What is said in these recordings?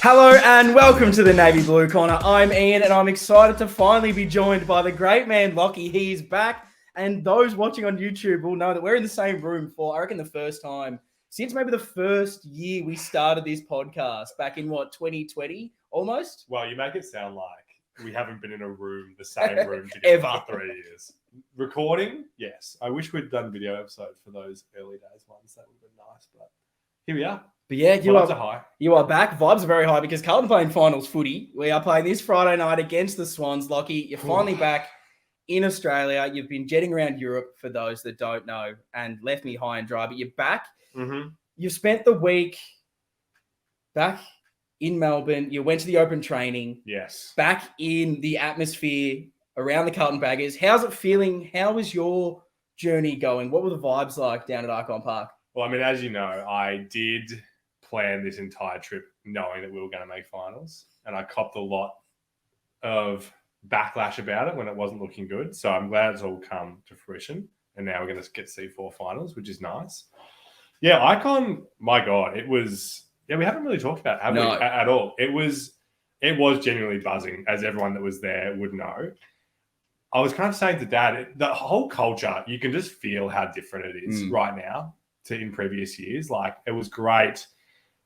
Hello and welcome to the Navy Blue Corner. I'm Ian and I'm excited to finally be joined by the great man Lockie. He is back, and those watching on YouTube will know that we're in the same room for, I reckon, the first time since maybe the first year we started this podcast back in 2020 almost? Well, you make it sound like we haven't been in a room, the same room together for 3 years. Recording, yes. I wish we'd done video episodes for those early days ones. That would have been nice, but here we are. But yeah, you are back. Vibes are very high because Carlton playing finals footy. We are playing this Friday night against the Swans. Lockie, you're finally back in Australia. You've been jetting around Europe, for those that don't know, and left me high and dry. But you're back. Mm-hmm. You've spent the week back in Melbourne. You went to the open training. Yes. Back in the atmosphere around the Carlton Baggers. How's it feeling? How was your journey going? What were the vibes like down at Archon Park? Well, I mean, as you know, I did plan this entire trip knowing that we were going to make finals, and I copped a lot of backlash about it when it wasn't looking good. So I'm glad it's all come to fruition, and now we're going to get C4 finals, which is nice. Yeah, Icon, my God, it was. Yeah, we haven't really talked about it, have we, at all. It was genuinely buzzing, as everyone that was there would know. I was kind of saying to Dad, the whole culture, you can just feel how different it is right now to in previous years. Like, it was great.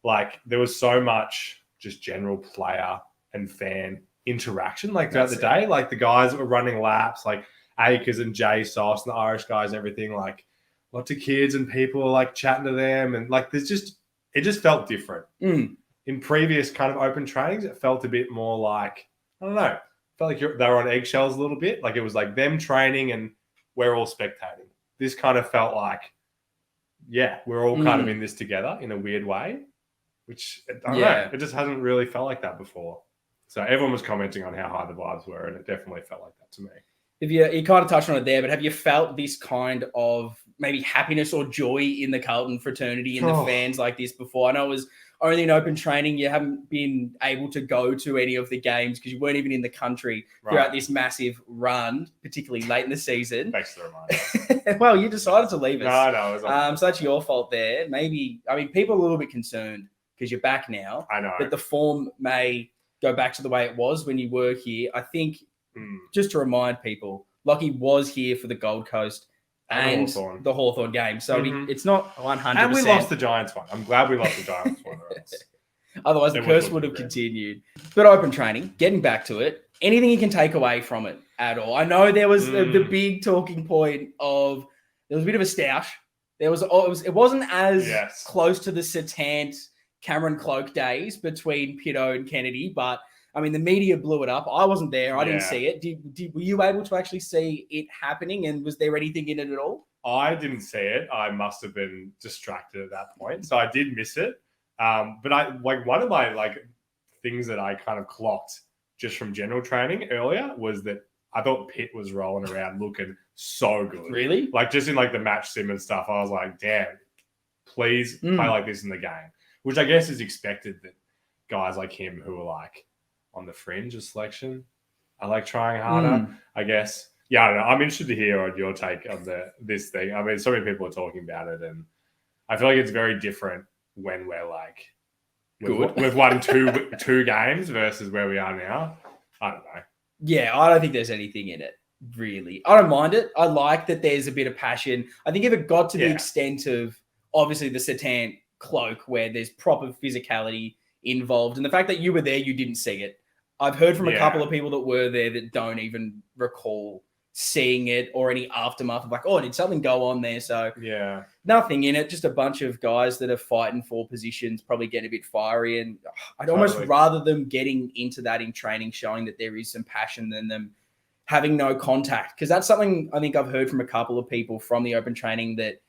Like, there was so much just general player and fan interaction, like, throughout the day. Like, the guys that were running laps, like Akers and Jay Sauce and the Irish guys, everything, like, lots of kids and people like chatting to them. And, like, it just felt different. In previous kind of open trainings, it felt a bit more like, I don't know, felt like they were on eggshells a little bit. Like, it was like them training and we're all spectating. This kind of felt like, yeah, we're all kind of in this together in a weird way. Which, I don't know, it just hasn't really felt like that before. So everyone was commenting on how high the vibes were, and it definitely felt like that to me. You kind of touched on it there, but have you felt this kind of maybe happiness or joy in the Carlton fraternity and the fans like this before? I know it was only an open training. You haven't been able to go to any of the games because you weren't even in the country throughout this massive run, particularly late in the season. Thanks for the reminder. Well, you decided to leave us. No, it was so that's your fault there. Maybe, I mean, people are a little bit concerned because you're back now. I know. But the form may go back to the way it was when you were here. I think, just to remind people, Lockie was here for the Gold Coast and the Hawthorn game. So it's not 100%. And we lost the Giants one. I'm glad we lost the Giants one. Otherwise, the curse would have continued. But open training, getting back to it, anything you can take away from it at all? I know there was the big talking point of there was a bit of a stoush. It wasn't as close to the Satant Cameron Cloak days between Pitto and Kennedy, but I mean, the media blew it up. I wasn't there. I didn't see it. Were you able to actually see it happening? And was there anything in it at all? I didn't see it. I must have been distracted at that point. So I did miss it. But one of my things that I kind of clocked just from general training earlier was that I thought Pitt was rolling around looking so good. Really? Like, just in the match sim and stuff, I was like, damn, please play like this in the game. Which I guess is expected that guys like him who are on the fringe of selection are trying harder, I guess. Yeah, I don't know. I'm interested to hear on your take on this thing. I mean, so many people are talking about it, and I feel like it's very different when we're we've won two games versus where we are now. I don't know. Yeah, I don't think there's anything in it, really. I don't mind it. I like that there's a bit of passion. I think if it got to the extent of, obviously, the Satan Cloak, where there's proper physicality involved, and the fact that you were there, you didn't see it. I've heard from a couple of people that were there that don't even recall seeing it or any aftermath of did something go on there? So nothing in it, just a bunch of guys that are fighting for positions, probably getting a bit fiery, and I'd almost rather them getting into that in training, showing that there is some passion, than them having no contact, because that's something I think I've heard from a couple of people from the open training, that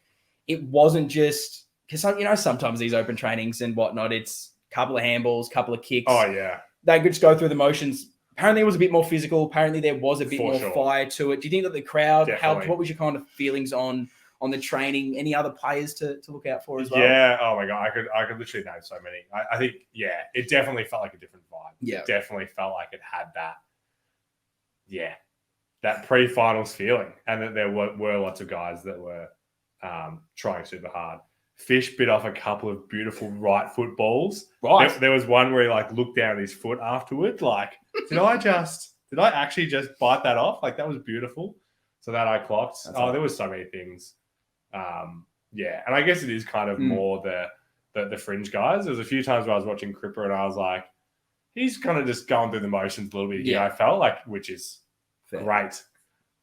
it wasn't just because, sometimes these open trainings and whatnot, it's a couple of handballs, couple of kicks. Oh, yeah. They could just go through the motions. Apparently, it was a bit more physical. Apparently, there was a bit more fire to it. Do you think that the crowd helped? What was your kind of feelings on the training? Any other players to look out for as well? Yeah. Oh, my God. I could literally name so many. I think, it definitely felt like a different vibe. Yeah. It definitely felt like it had that pre-finals feeling, and that there were lots of guys that were trying super hard. Fish bit off a couple of beautiful right foot balls. Right. There was one where he like looked down at his foot afterwards. Like, did I actually just bite that off? Like, that was beautiful. So that I clocked. There was so many things. Yeah, and I guess it is kind of more the fringe guys. There was a few times where I was watching Cripper and I was like, he's kind of just going through the motions a little bit here. I felt like, which is great.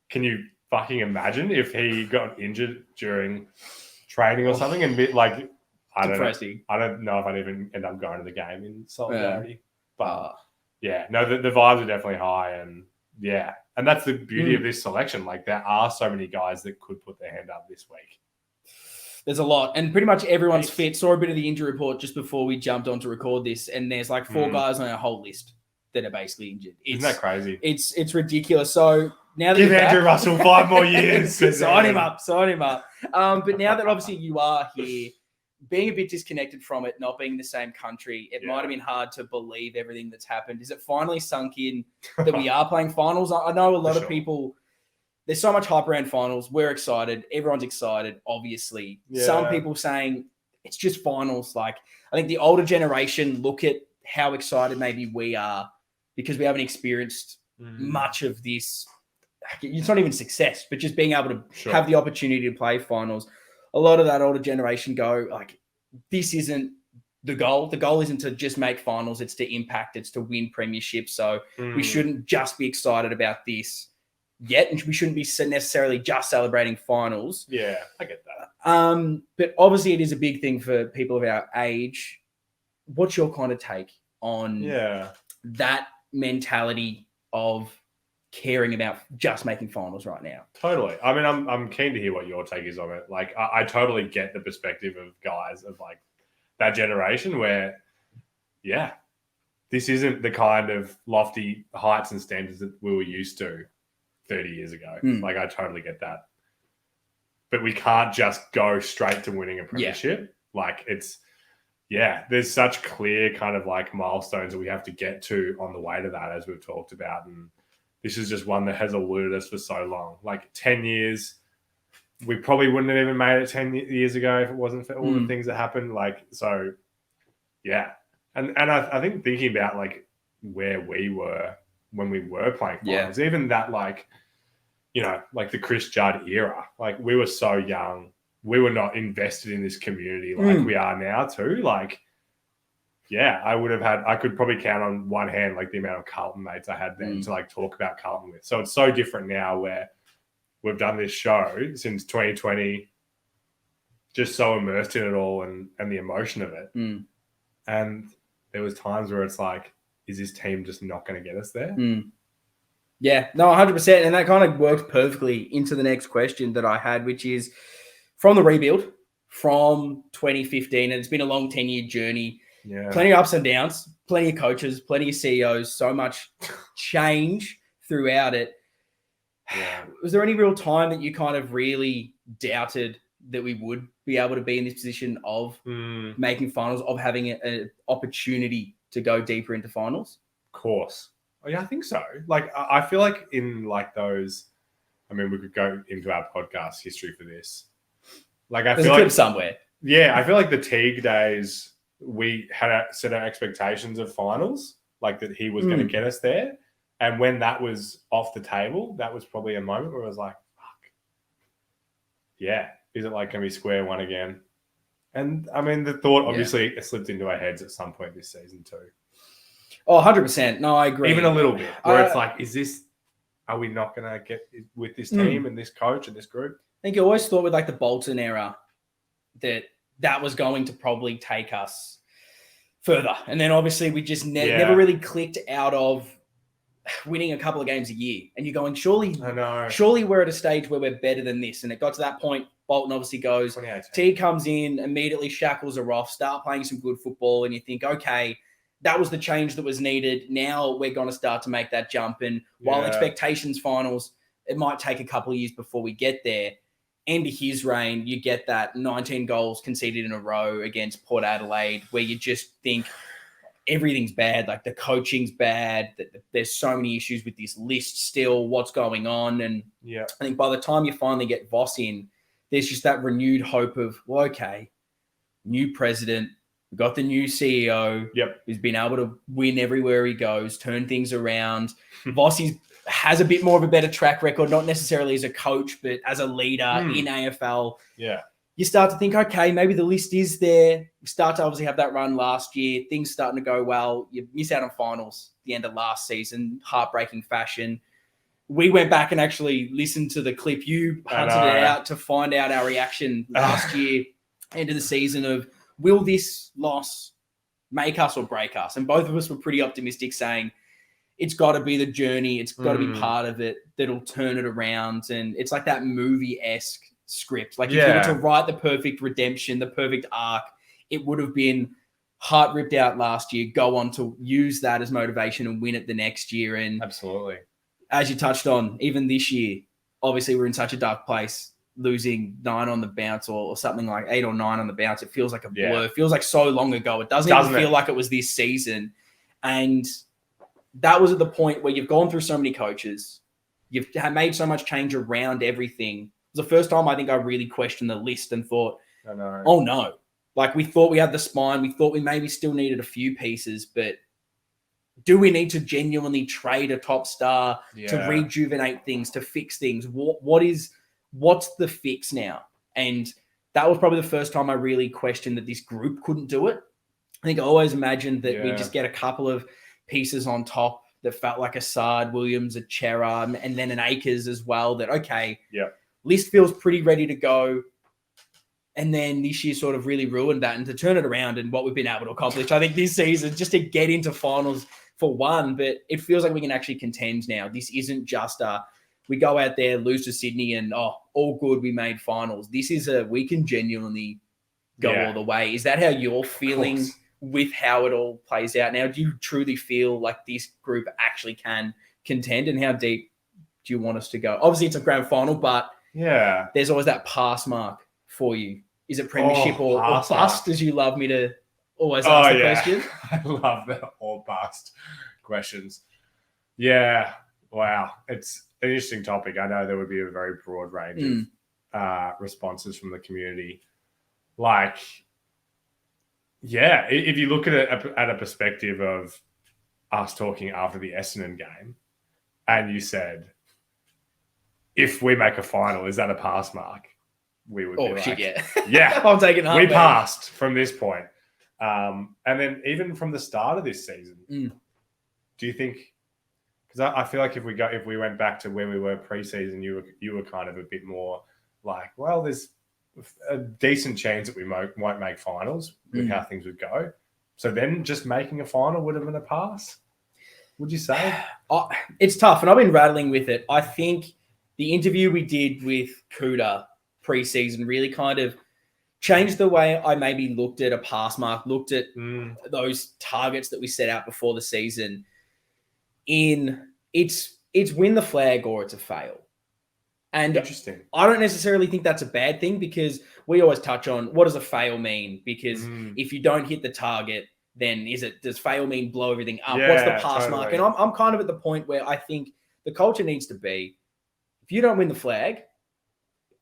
Can you fucking imagine if he got injured during training or something and like, I don't know if I'd even end up going to the game in solidarity. But yeah, no, the vibes are definitely high, and yeah, and that's the beauty of this selection. Like, there are so many guys that could put their hand up this week. There's a lot, and pretty much everyone's fit. Saw a bit of the injury report just before we jumped on to record this, and there's like 4 guys on our whole list that are basically injured. Isn't that crazy? It's ridiculous. So now that give Andrew Russell 5 more years, sign him up. But now that obviously you are here, being a bit disconnected from it, not being in the same country, it might have been hard to believe everything that's happened. Is it finally sunk in that we are playing finals? I know a lot of people. There's so much hype around finals. We're excited. Everyone's excited, obviously. Yeah. Some people saying it's just finals. Like, I think the older generation look at how excited maybe we are because we haven't experienced much of this. It's not even success, but just being able to have the opportunity to play finals. A lot of that older generation go, like, this isn't the goal. The goal isn't to just make finals. It's to impact. It's to win premierships. So we shouldn't just be excited about this yet, and we shouldn't be necessarily just celebrating finals. Yeah, I get that. But obviously it is a big thing for people of our age. What's your kind of take on that mentality of caring about just making finals right now? Totally. I mean, I'm keen to hear what your take is on it. Like, I totally get the perspective of guys of like that generation where, this isn't the kind of lofty heights and standards that we were used to 30 years ago. Like, I totally get that. But we can't just go straight to winning a premiership. Like, there's such clear kind of like milestones that we have to get to on the way to that, as we've talked about. And this is just one that has eluded us for so long. Like, 10 years, we probably wouldn't have even made it 10 years ago if it wasn't for all the things that happened. Like, so, yeah. And I think thinking about like where we were when we were playing finals, even that, like, you know, like the Chris Judd era, like, we were so young. We were not invested in this community like we are now too. Like, I could probably count on one hand, like, the amount of Carlton mates I had then to like talk about Carlton with. So it's so different now where we've done this show since 2020, just so immersed in it all and the emotion of it. And there was times where it's like, is this team just not going to get us there? Yeah, no, 100%. And that kind of works perfectly into the next question that I had, which is from the rebuild from 2015. And it's been a long 10-year journey. Yeah. Plenty of ups and downs, plenty of coaches, plenty of CEOs, so much change throughout it. Yeah. Was there any real time that you kind of really doubted that we would be able to be in this position of making finals, of having an opportunity to go deeper into finals? Of course. Oh, yeah, I think so. Like, I feel like in like those, I mean, we could go into our podcast history for this. Like, I feel like somewhere. Yeah, I feel like the Teague days, we had set our expectations of finals, like that he was going to get us there. And when that was off the table, that was probably a moment where I was like, fuck. Yeah. Is it like going to be square one again? And I mean, the thought obviously slipped into our heads at some point this season too. Oh, 100%. No, I agree. Even a little bit. Where it's like, are we not going to get with this team and this coach and this group? I think you always thought with like the Bolton era that was going to probably take us further. And then obviously we just never really clicked out of winning a couple of games a year. And you're going, surely we're at a stage where we're better than this. And it got to that point. Bolton obviously goes, T comes in, immediately shackles are off, start playing some good football. And you think, okay, that was the change that was needed. Now we're going to start to make that jump. And while expectations finals, it might take a couple of years before we get there. End of his reign, you get that 19 goals conceded in a row against Port Adelaide, where you just think everything's bad. Like, the coaching's bad. There's so many issues with this list still. What's going on? And I think by the time you finally get Voss in, there's just that renewed hope of, well, okay, new president. We've got the new CEO. Yep. Who's been able to win everywhere he goes, turn things around. Vossi has a bit more of a better track record, not necessarily as a coach, but as a leader in AFL. Yeah. You start to think, okay, maybe the list is there. You start to obviously have that run last year. Things starting to go well. You miss out on finals at the end of last season, heartbreaking fashion. We went back and actually listened to the clip. You hunted it out to find out our reaction last year, end of the season, of will this loss make us or break us? And both of us were pretty optimistic, saying it's got to be the journey. It's got to be part of it that'll turn it around. And it's like that movie-esque script. Like if you were to write the perfect redemption, the perfect arc, it would have been heart ripped out last year, go on to use that as motivation and win it the next year. And absolutely, as you touched on, even this year, obviously we're in such a dark place, losing 9 on the bounce or something like 8 or 9 on the bounce. It feels like a blur. It feels like so long ago. It doesn't even feel like it was this season. And that was at the point where you've gone through so many coaches. You've made so much change around everything. It was the first time I think I really questioned the list and thought, oh no. Like we thought we had the spine. We thought we maybe still needed a few pieces, but do we need to genuinely trade a top star to rejuvenate things, to fix things? What's the fix now? And that was probably the first time I really questioned that this group couldn't do it. I think I always imagined that we'd just get a couple of pieces on top that felt like a Sard, Williams, a Chera, and then an Akers as well. That, list feels pretty ready to go. And then this year sort of really ruined that. And to turn it around and what we've been able to accomplish, I think this season, just to get into finals for one, but it feels like we can actually contend now. This isn't just we go out there, lose to Sydney and, all good, we made finals. This is we can genuinely go all the way. Is that how you're feeling with how it all plays out now? Do you truly feel like this group actually can contend? And how deep do you want us to go? Obviously, it's a grand final, but there's always that pass mark for you. Is it premiership or bust, as you love me to always ask the question? I love the or bust questions. Yeah. Wow. It's an interesting topic. I know there would be a very broad range of responses from the community. Like, if you look at it at a perspective of us talking after the Essendon game, and you said, if we make a final, is that a pass mark? We would be like, yeah, I'm taking we passed from this point. And then even from the start of this season, do you think? Because I feel like if we went back to where we were preseason, you were kind of a bit more like, well, there's a decent chance that we might make finals with how things would go. So then just making a final would have been a pass. Would you say? It's tough, and I've been rattling with it. I think the interview we did with Kuda preseason really kind of changed the way I maybe looked at a pass mark, looked at those targets that we set out before the season. It's win the flag or it's a fail. And interesting. I don't necessarily think that's a bad thing, because we always touch on what does a fail mean? Because if you don't hit the target, then does fail mean blow everything up? What's the pass mark? And I'm kind of at the point where I think the culture needs to be, if you don't win the flag,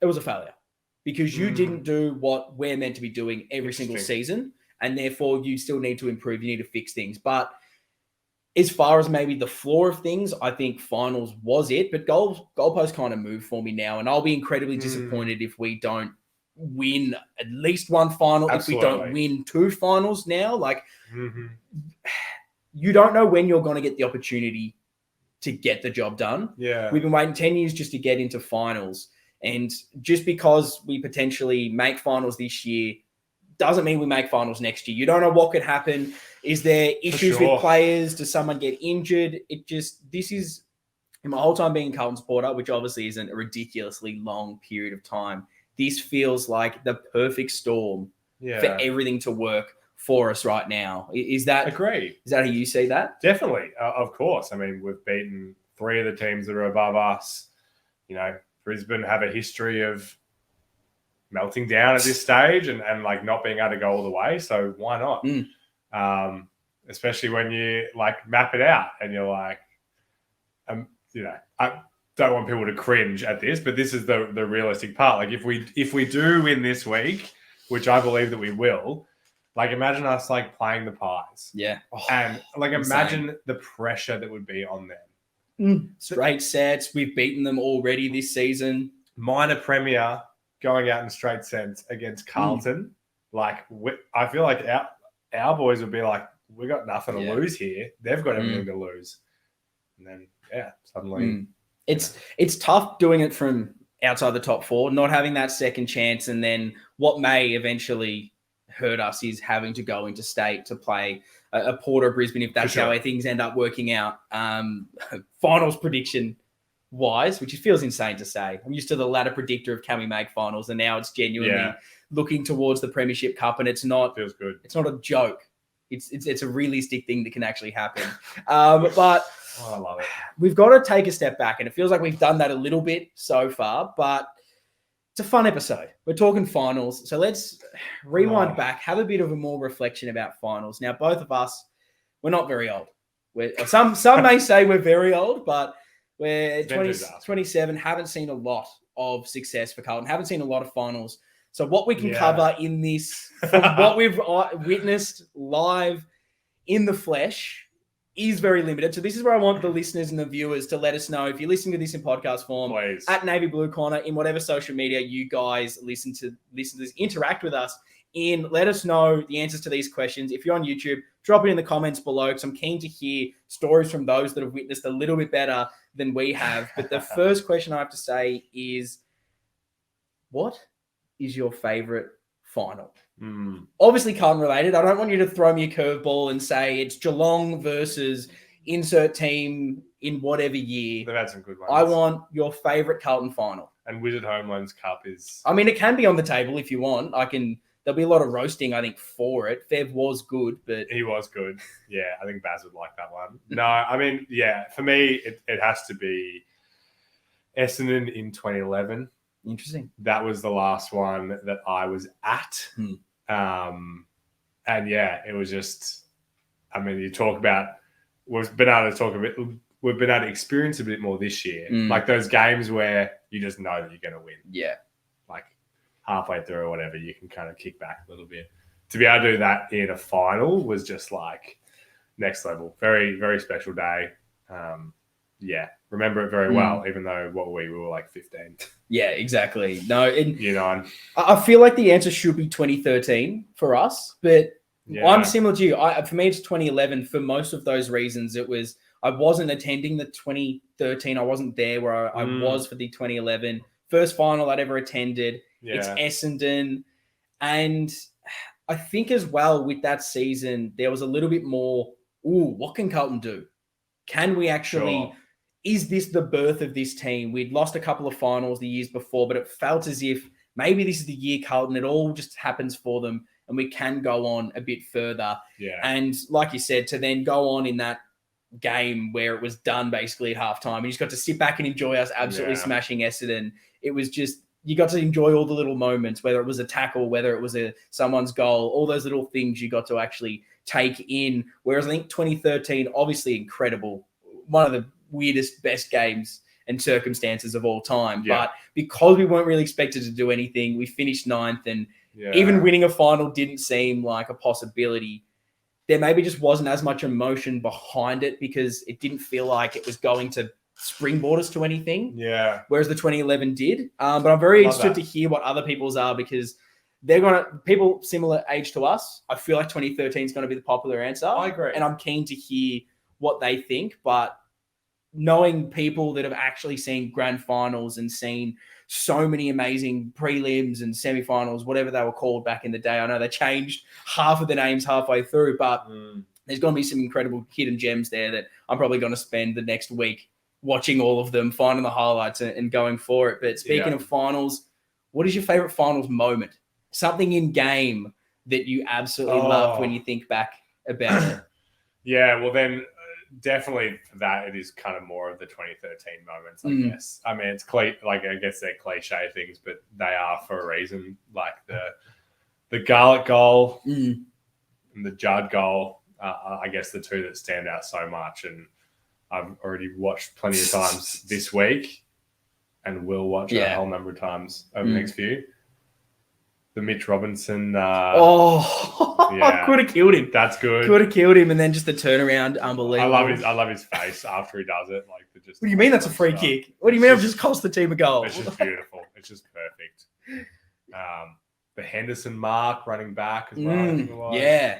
it was a failure, because you didn't do what we're meant to be doing every single season, and therefore you still need to improve. You need to fix things. But as far as maybe the floor of things, I think finals was it. But goalposts kind of move for me now, and I'll be incredibly disappointed if we don't win at least one final. Absolutely. If we don't win 2 finals now. Like, you don't know when you're going to get the opportunity to get the job done. Yeah. We've been waiting 10 years just to get into finals. And just because we potentially make finals this year doesn't mean we make finals next year. You don't know what could happen. Is there issues with players? Does someone get injured? This is, in my whole time being a Carlton supporter, which obviously isn't a ridiculously long period of time, this feels like the perfect storm for everything to work for us right now. Is that agree? Is that how you see that? Definitely, of course. I mean, we've beaten 3 of the teams that are above us. You know, Brisbane have a history of melting down at this stage and like not being able to go all the way. So why not? Especially when you like map it out and you're like, you know, I don't want people to cringe at this, but this is the realistic part. Like if we do win this week, which I believe that we will, like imagine us like playing the Pies. Yeah. And like imagine the pressure that would be on them. Straight sets. We've beaten them already this season. Minor Premier going out in straight sets against Carlton. Like I feel like our boys would be like, we got nothing to lose here. They've got everything to lose. And then suddenly it's tough doing it from outside the top four, not having that second chance, and then what may eventually hurt us is having to go into state to play a Port or Brisbane if that's how things end up working out. Finals prediction wise, which feels insane to say. I'm used to the ladder predictor of can we make finals, and now it's genuinely looking towards the Premiership Cup, and it's not feels good. It's not a joke. It's a realistic thing that can actually happen. But I love it. We've got to take a step back, and it feels like we've done that a little bit so far, but it's a fun episode. We're talking finals. So let's rewind back, have a bit of a more reflection about finals. Now, both of us, we're not very old. Some may say we're very old, but we're 27, haven't seen a lot of success for Carlton, haven't seen a lot of finals. So what we can cover in this, from what we've witnessed live in the flesh, is very limited. So this is where I want the listeners and the viewers to let us know if you're listening to this in podcast form, please, at Navy Blue Corner, in whatever social media you guys listen to this, interact with us in. Let us know the answers to these questions. If you're on YouTube, drop it in the comments below, because I'm keen to hear stories from those that have witnessed a little bit better than we have. But the first question I have to say is, what is your favorite final? Obviously Carlton related. I don't want you to throw me a curveball and say it's Geelong versus insert team in whatever year. They've had some good ones. I want your favorite Carlton final. And Wizard Home Loans Cup is... I mean, it can be on the table if you want. There'll be a lot of roasting, I think, for it. Fev was good, but... He was good. Yeah, I think Baz would like that one. No, I mean, yeah, for me, it has to be Essendon in 2011. Interesting. That was the last one that I was at. And yeah, it was just, I mean, you talk about, we've been able to experience a bit more this year. Like those games where you just know that you're going to win. Yeah. Like halfway through or whatever, you can kind of kick back a little bit. To be able to do that in a final was just like next level. Very, very special day. Yeah, remember it very well, even though we were like 15. Yeah, exactly. No, I feel like the answer should be 2013 for us, but I'm similar to you. For me, it's 2011. For most of those reasons, I wasn't attending the 2013. I wasn't there where I was for the 2011 first final I'd ever attended. Yeah. It's Essendon, and I think as well with that season there was a little bit more. What can Carlton do? Can we actually? Sure. Is this the birth of this team? We'd lost a couple of finals the years before, but it felt as if maybe this is the year Carlton. It all just happens for them and we can go on a bit further. Yeah. And like you said, to then go on in that game where it was done basically at halftime, and you just got to sit back and enjoy us absolutely smashing Essendon. It was just, you got to enjoy all the little moments, whether it was a tackle, whether it was someone's goal, all those little things you got to actually take in. Whereas I think 2013, obviously incredible. One of the weirdest, best games and circumstances of all time. Yeah. But because we weren't really expected to do anything, we finished 9th, and even winning a final didn't seem like a possibility. There maybe just wasn't as much emotion behind it because it didn't feel like it was going to springboard us to anything. Yeah. Whereas the 2011 did. But I'm very interested to hear what other people's are, because people similar age to us, I feel like 2013 is going to be the popular answer. I agree. And I'm keen to hear what they think, but knowing people that have actually seen grand finals and seen so many amazing prelims and semifinals, whatever they were called back in the day. I know they changed half of the names halfway through, but there's going to be some incredible hidden gems there that I'm probably going to spend the next week watching all of them, finding the highlights and going for it. But speaking of finals, what is your favorite finals moment? Something in game that you absolutely love when you think back about it. Yeah, well then... Definitely for that, it is kind of more of the 2013 moments, I guess. I mean, it's I guess they're cliche things, but they are for a reason. Like the Garlic goal and the Judd goal, I guess the two that stand out so much. And I've already watched plenty of times this week and will watch a whole number of times over the next few. the Mitch Robinson. I could have killed him. That's good. Could have killed him, and then just the turnaround, unbelievable. I love his face after he does it. Like what do you mean that's a free kick? What do you mean I've just cost the team a goal? It's just beautiful. It's just perfect. The Henderson mark running back as well. I think it was. Yeah.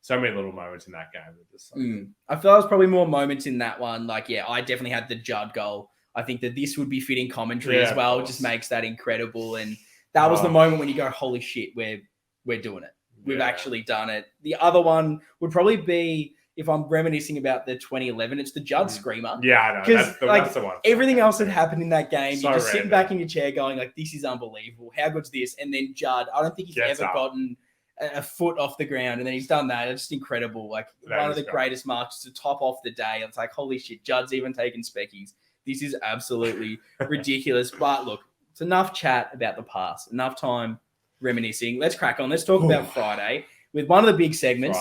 So many little moments in that game. I feel there was probably more moments in that one. Like, I definitely had the Judd goal. I think that this would be fitting commentary as well. It just makes that incredible. And that was the moment when you go, holy shit, we're doing it. We've actually done it. The other one would probably be, if I'm reminiscing about the 2011, it's the Judd screamer. Yeah, I know. That's the one. Everything else that happened in that game, you're just sitting back in your chair going, like, this is unbelievable. How good's this? And then Judd, I don't think he's ever gotten a foot off the ground, and then he's done that. It's just incredible. Like, one of the greatest marks to top off the day. It's like, holy shit, Judd's even taking speckies. This is absolutely ridiculous. But look, it's enough chat about the past. Enough time reminiscing. Let's crack on. Let's talk about Friday with one of the big segments.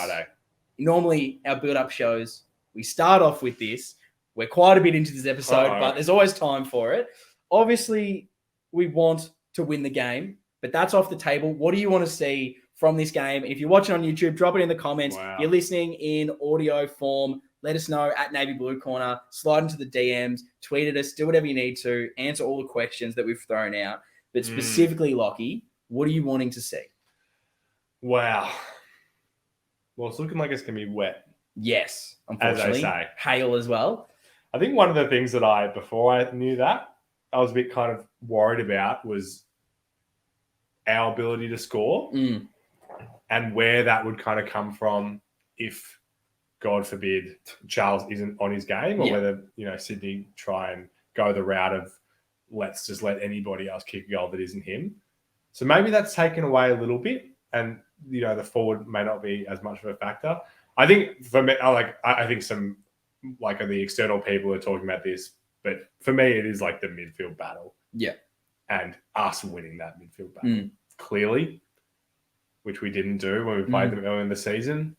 Normally, our build-up shows, we start off with this. We're quite a bit into this episode, but there's always time for it. Obviously, we want to win the game, but that's off the table. What do you want to see from this game? And if you're watching on YouTube, drop it in the comments. You're listening in audio form. Let us know at Navy Blue Corner. Slide into the DMs. Tweet at us. Do whatever you need to. Answer all the questions that we've thrown out. But specifically, Lockie, what are you wanting to see? Wow. Well, it's looking like it's going to be wet. Yes, unfortunately. As they say. Hail as well. I think one of the things that before I knew that, I was a bit kind of worried about was our ability to score and where that would kind of come from if, God forbid, Charles isn't on his game, or whether, Sydney try and go the route of let's just let anybody else kick a goal that isn't him. So maybe that's taken away a little bit, and the forward may not be as much of a factor. I think for me, I think some the external people are talking about this, but for me, it is like the midfield battle. Yeah, and us winning that midfield battle clearly, which we didn't do when we played them early in the season.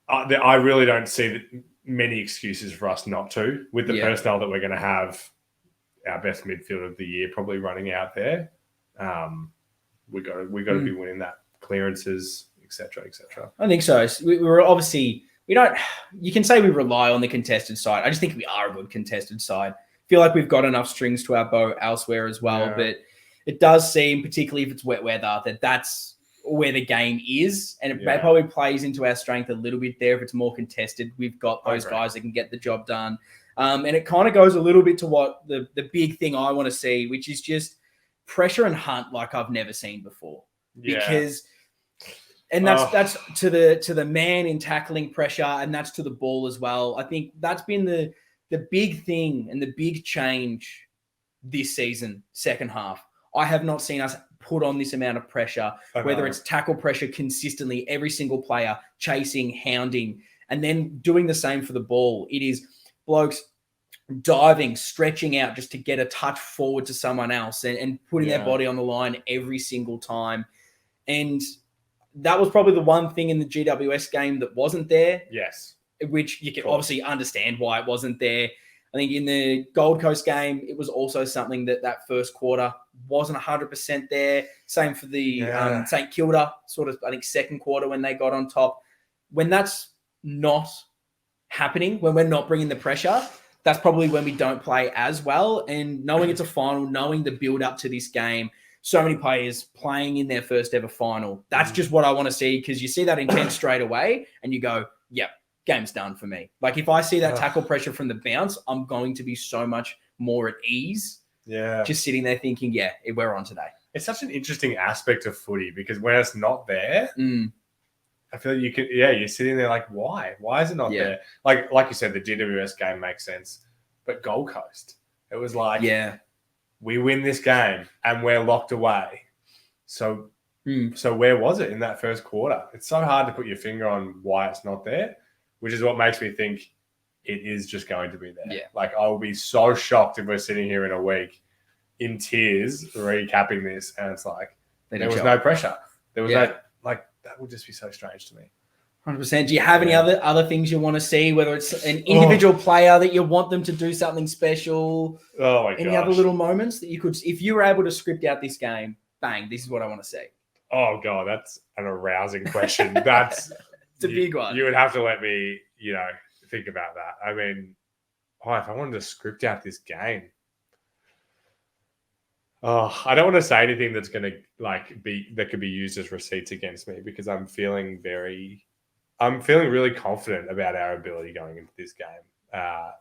I really don't see many excuses for us not to, with the personnel that we're going to have. Our best midfield of the year probably running out there. We got to be winning that, clearances, etc., etc. I think so. We're obviously, we don't. You can say we rely on the contested side. I just think we are a good contested side. Feel like we've got enough strings to our bow elsewhere as well. But it does seem, particularly if it's wet weather, that's where the game is, and it probably plays into our strength a little bit there. If it's more contested, we've got those guys that can get the job done. And it kind of goes a little bit to what the big thing I want to see, which is just pressure and hunt like I've never seen before. Because, and that's to the man in tackling pressure, and that's to the ball as well. I think that's been the big thing and the big change this season, second half. I have not seen us put on this amount of pressure, whether it's tackle pressure consistently, every single player chasing, hounding, and then doing the same for the ball. It is blokes diving, stretching out just to get a touch forward to someone else and putting their body on the line every single time. And that was probably the one thing in the GWS game that wasn't there. Yes. Which you can obviously understand why it wasn't there. I think in the Gold Coast game, it was also something that first quarter wasn't 100% there. Same for the St Kilda, sort of, I think, second quarter when they got on top. When that's not happening, when we're not bringing the pressure, that's probably when we don't play as well. And knowing it's a final, knowing the build up to this game, so many players playing in their first ever final. That's just what I want to see, because you see that intent straight away and you go, yep, game's done for me. Like, if I see that tackle pressure from the bounce, I'm going to be so much more at ease. Yeah. Just sitting there thinking, we're on today. It's such an interesting aspect of footy, because when it's not there, I feel like you could, you're sitting there like, why? Why is it not there? Like you said, the GWS game makes sense, but Gold Coast, it was like, we win this game and we're locked away. So where was it in that first quarter? It's so hard to put your finger on why it's not there, which is what makes me think it is just going to be there. Yeah. Like, I will be so shocked if we're sitting here in a week in tears recapping this and it's like, there was no pressure. There was no, like, that would just be so strange to me. 100%. Do you have any other things you want to see, whether it's an individual player that you want them to do something special? Oh, my gosh. Any other little moments that you could, if you were able to script out this game, bang, this is what I want to see? Oh, God, that's an arousing question. That's it's a big one. You would have to let me, think about that. I mean, if I wanted to script out this game, I don't want to say anything that's going to that could be used as receipts against me because I'm feeling really confident about our ability going into this game.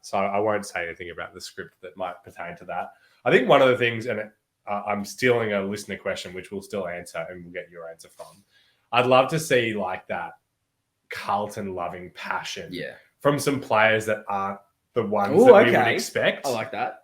So I won't say anything about the script that might pertain to that. I think one of the things, and I'm stealing a listener question, which we'll still answer and we'll get your answer from. I'd love to see that Carlton loving passion from some players that aren't the ones that we would expect. I like that.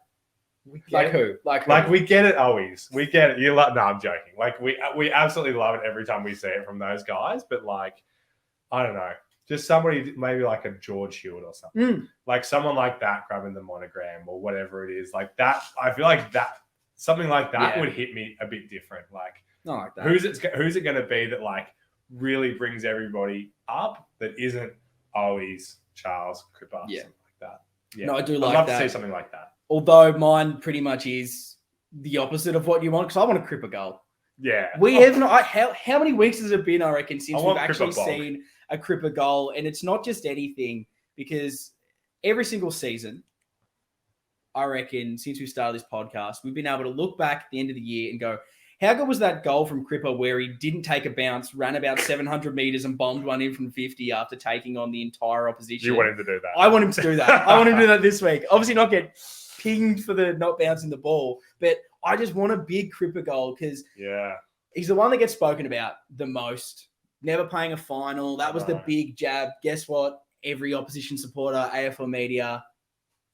Like who? Like we get it always. We get it. No, I'm joking. Like we absolutely love it every time we see it from those guys. But I don't know, just somebody maybe like a George Hewitt or something, like someone like that grabbing the monogram or whatever it is, like that. I feel like that something like that would hit me a bit different. Like, not like that. Who's it going to be that really brings everybody up that isn't always Charles Cripper, something like that. Yeah, no, I do I'd like love that. to see something like that. Although mine pretty much is the opposite of what you want, because I want a Cripper goal. Yeah. We have not. How many weeks has it been, I reckon, since we've actually Cripper seen a Cripper goal? And it's not just anything, because every single season, I reckon, since we started this podcast, we've been able to look back at the end of the year and go, how good was that goal from Cripper where he didn't take a bounce, ran about 700 metres and bombed one in from 50 after taking on the entire opposition? You want him to do that? I want him to do that. I want him to do that this week. Obviously not get pinged for the not bouncing the ball, but I just want a big Cripper goal because he's the one that gets spoken about the most. Never playing a final. That was the big jab. Guess what? Every opposition supporter, AFL media,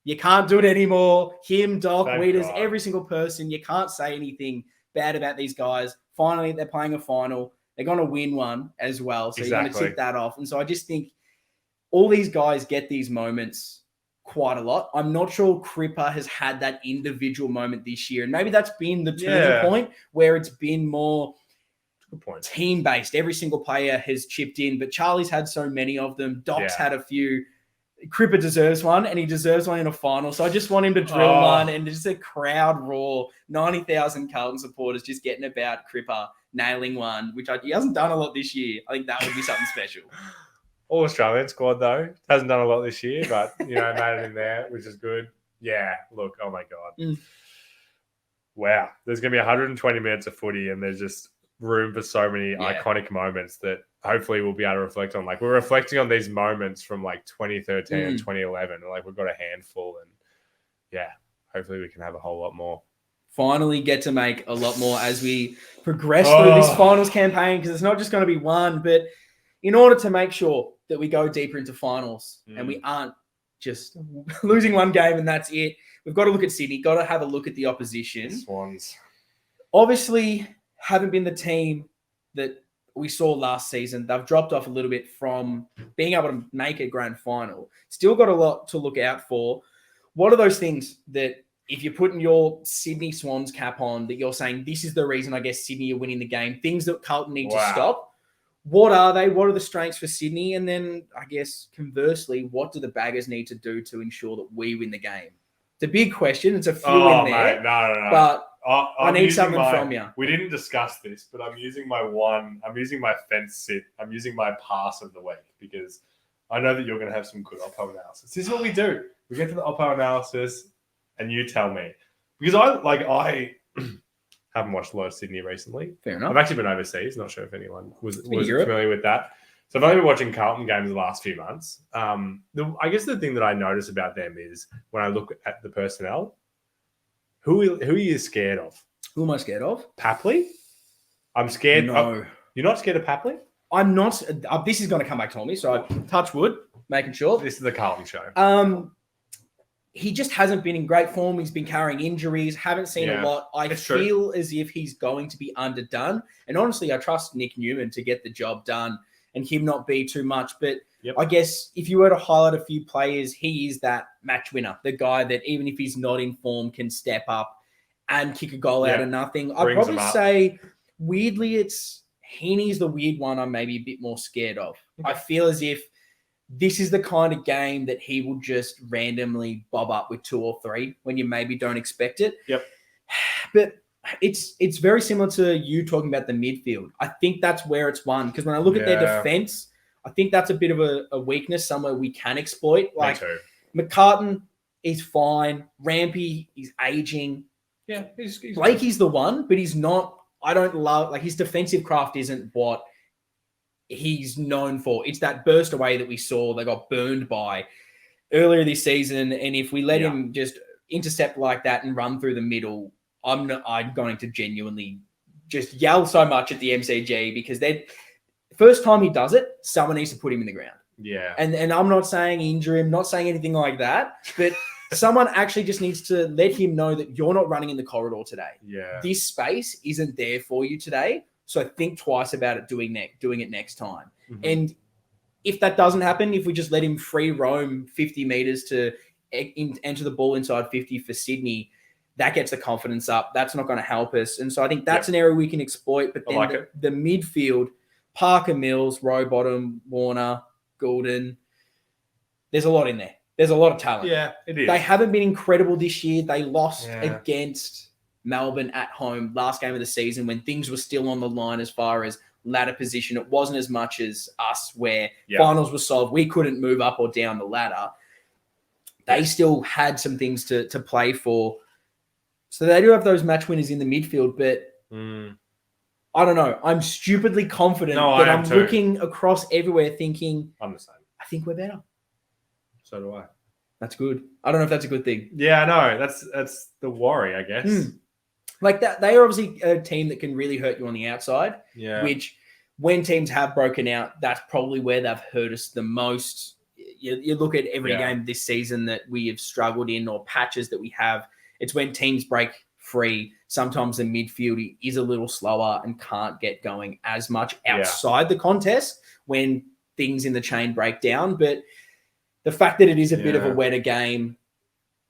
you can't do it anymore. Him, Doc, Weeders, every single person. You can't say anything bad about these guys. Finally, they're playing a final. They're going to win one as well. So you're going to tick that off. And so I just think all these guys get these moments quite a lot. I'm not sure Cripper has had that individual moment this year. And maybe that's been the turning point where it's been more team-based. Every single player has chipped in, but Charlie's had so many of them. Doc's had a few. Cripper deserves one, and he deserves one in a final. So I just want him to drill one and just a crowd roar. 90,000 Carlton supporters just getting about Cripper nailing one, which he hasn't done a lot this year. I think that would be something special. All Australian squad, though. Hasn't done a lot this year, but, made it in there, which is good. Yeah, look, oh, my God. Wow. There's going to be 120 minutes of footy, and there's just room for so many iconic moments that hopefully we'll be able to reflect on. We're reflecting on these moments from 2013 and 2011. And we've got a handful, and hopefully we can have a whole lot more. Finally get to make a lot more as we progress through this finals campaign, because it's not just going to be one, but in order to make sure that we go deeper into finals and we aren't just losing one game and that's it, we've got to look at Sydney, got to have a look at the opposition. The Swans. Obviously, haven't been the team that we saw last season. They've dropped off a little bit from being able to make a grand final. Still got a lot to look out for. What are those things that if you're putting your Sydney Swans cap on, that you're saying this is the reason I guess Sydney are winning the game, things that Carlton need to stop? What are they? What are the strengths for Sydney? And then I guess conversely, what do the Baggers need to do to ensure that we win the game? It's a big question. It's a few in there. Mate, no. But I need something from you. We didn't discuss this, but I'm using my fence sit. I'm using my pass of the week because I know that you're going to have some good Oppo analysis. This is what we do. We get to the Oppo analysis and you tell me. Because I haven't watched a lot of Sydney recently. Fair enough. I've actually been overseas. Not sure if anyone was familiar with that. So I've only been watching Carlton games the last few months. I guess the thing that I notice about them is when I look at the personnel, who are you scared of? Who am I scared of? Papley? I'm scared. No. You're not scared of Papley? I'm not. This is going to come back to me, so I touch wood, making sure. This is the Carlton show. He just hasn't been in great form. He's been carrying injuries. Haven't seen a lot. I feel as if he's going to be underdone. And honestly, I trust Nick Newman to get the job done and him not be too much. But I guess if you were to highlight a few players, he is that match winner, the guy that even if he's not in form can step up and kick a goal out of nothing. I'd probably say, weirdly, it's Heaney's the weird one I'm maybe a bit more scared of. I feel as if this is the kind of game that he will just randomly bob up with 2 or 3 when you maybe don't expect it. Yep. But it's very similar to you talking about the midfield. I think that's where it's won, because when I look at their defense, I think that's a bit of a weakness somewhere we can exploit. Like McCartan is fine. Rampy is aging. Yeah, he's Blakey's the one, but he's not. I don't love, like, his defensive craft isn't what he's known for. It's that burst away that we saw they got burned by earlier this season. And if we let him just intercept like that and run through the middle, I'm going to genuinely just yell so much at the MCG, because first time he does it, someone needs to put him in the ground. Yeah. And I'm not saying injure him, not saying anything like that, but someone actually just needs to let him know that you're not running in the corridor today. Yeah. This space isn't there for you today. So think twice about it doing it next time. Mm-hmm. And if that doesn't happen, if we just let him free roam 50 meters to enter the ball inside 50 for Sydney, that gets the confidence up. That's not going to help us. And so I think that's an area we can exploit. But then the midfield, Parker, Mills, Rowbottom, Warner, Goulden, there's a lot in there. There's a lot of talent. Yeah, it is. They haven't been incredible this year. They lost against Melbourne at home last game of the season when things were still on the line as far as ladder position. It wasn't as much as us where finals were solved. We couldn't move up or down the ladder. They still had some things to play for. So they do have those match winners in the midfield, but I don't know. I'm stupidly confident that I'm looking across everywhere thinking, I'm the same. I think we're better. So do I. That's good. I don't know if that's a good thing. Yeah, I know. That's the worry, I guess. Like that, they are obviously a team that can really hurt you on the outside. Yeah. Which, when teams have broken out, that's probably where they've hurt us the most. You look at every game this season that we have struggled in, or patches that we have. It's when teams break free. Sometimes the midfield is a little slower and can't get going as much outside the contest when things in the chain break down. But the fact that it is a bit of a wetter game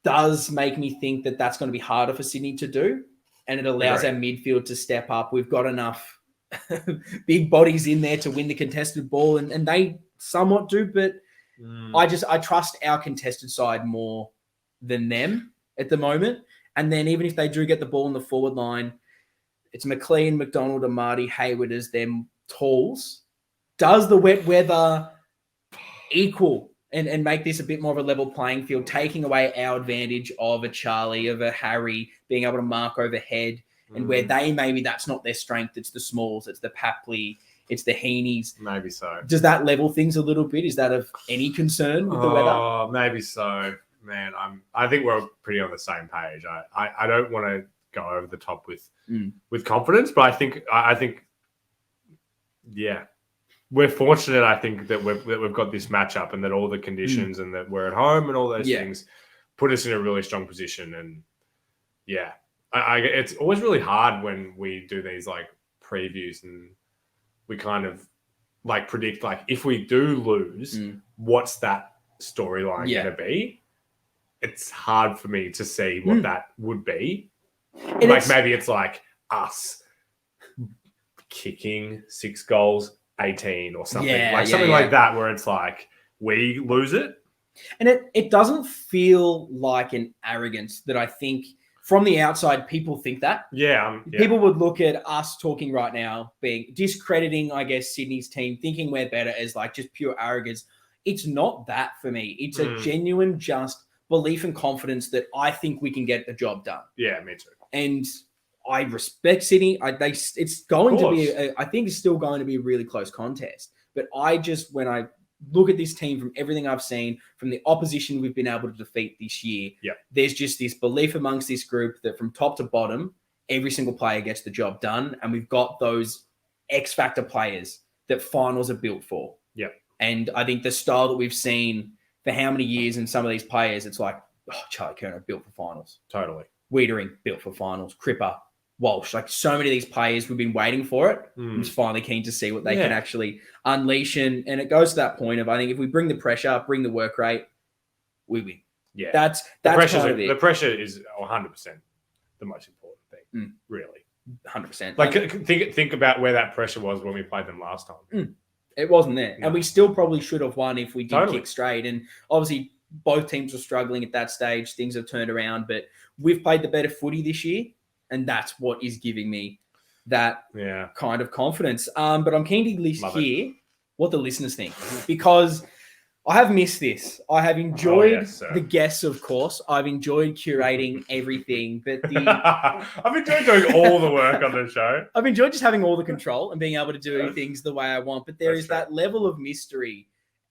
does make me think that that's going to be harder for Sydney to do. And it allows our midfield to step up. We've got enough big bodies in there to win the contested ball, and they somewhat do. But I trust our contested side more than them at the moment. And then even if they do get the ball in the forward line, it's McLean, McDonald, and Marty Hayward as them tools. Does the wet weather equal and make this a bit more of a level playing field, taking away our advantage of a Charlie, of a Harry, being able to mark overhead, and where maybe that's not their strength. It's the smalls, it's the Papley, it's the Heenies. Maybe so. Does that level things a little bit? Is that of any concern with the weather? Oh, maybe so. Man, I think we're pretty on the same page. I don't want to go over the top with confidence, but I think we're fortunate. I think that we've got this matchup, and that all the conditions and that we're at home and all those things put us in a really strong position. And it's always really hard when we do these like previews and we kind of like predict, like, if we do lose, what's that storyline going to be? It's hard for me to see what that would be. And like, maybe it's like us kicking 6 goals, 18 or something. Something like that, where it's like we lose it. And it doesn't feel like an arrogance that I think from the outside people think that. People would look at us talking right now being discrediting, I guess, Sydney's team, thinking we're better as like just pure arrogance. It's not that for me. It's a genuine just belief and confidence that I think we can get the job done. Yeah, me too. And I respect Sydney. It's going to be, I think it's still going to be a really close contest. But when I look at this team from everything I've seen, from the opposition we've been able to defeat this year, there's just this belief amongst this group that from top to bottom, every single player gets the job done. And we've got those X factor players that finals are built for. And I think the style that we've seen for how many years in some of these players, it's like, Charlie Kerner built for finals. Totally. Wiedering built for finals. Cripper, Walsh, like so many of these players, we've been waiting for it. I'm just finally keen to see what they can actually unleash. And it goes to that point of, I think if we bring the pressure, bring the work rate, we win. Yeah. That's the pressure is 100% the most important thing, really. 100%. Like, think about where that pressure was when we played them last time. It wasn't there. No. And we still probably should have won if we did kick straight. And obviously both teams were struggling at that stage. Things have turned around, but we've played the better footy this year. And that's what is giving me that Yeah. kind of confidence. But I'm keen to hear what the listeners think, because I have missed this. I have enjoyed the guests, of course. I've enjoyed curating everything, but I've enjoyed doing all the work on the show. I've enjoyed just having all the control and being able to do things the way I want. But there is that level of mystery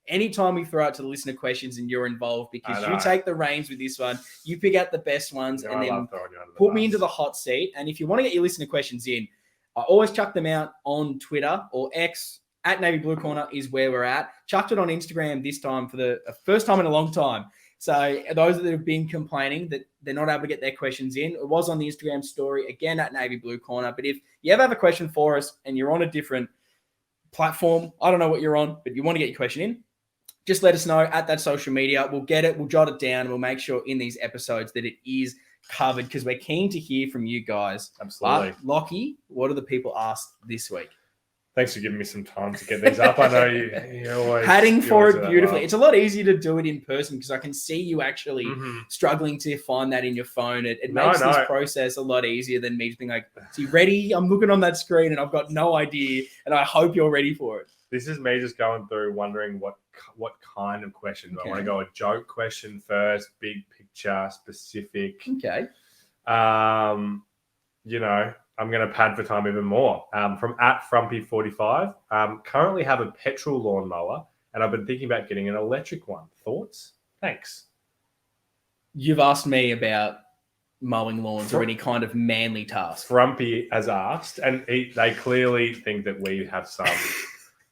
anytime we throw out to the listener questions and you're involved, because you take the reins with this one. You pick out the best ones and then put me into the hot seat. And if you want to get your listener questions in, I always chuck them out on Twitter or X. At Navy Blue Corner is where we're at. Chucked it on Instagram this time for the first time in a long time. So those that have been complaining that they're not able to get their questions in, it was on the Instagram story, again, at Navy Blue Corner. But if you ever have a question for us and you're on a different platform, I don't know what you're on, but you want to get your question in, just let us know at that social media. We'll get it, we'll jot it down, and we'll make sure in these episodes that it is covered, because we're keen to hear from you guys. Absolutely. Lockie, what do the people ask this week? Thanks for giving me some time to get these up. I know you always padding for it beautifully. Well. It's a lot easier to do it in person because I can see you actually struggling to find that in your phone. It makes this process a lot easier than me just being like, "So you ready?" I'm looking on that screen and I've got no idea, and I hope you're ready for it. This is me just going through wondering what kind of question. Do I want to go a joke question first, big picture, specific? Okay. I'm going to pad for time even more. From @Frumpy45, currently have a petrol lawnmower, and I've been thinking about getting an electric one. Thoughts? Thanks. You've asked me about mowing lawns or any kind of manly task. Frumpy has asked, and they clearly think that we have some.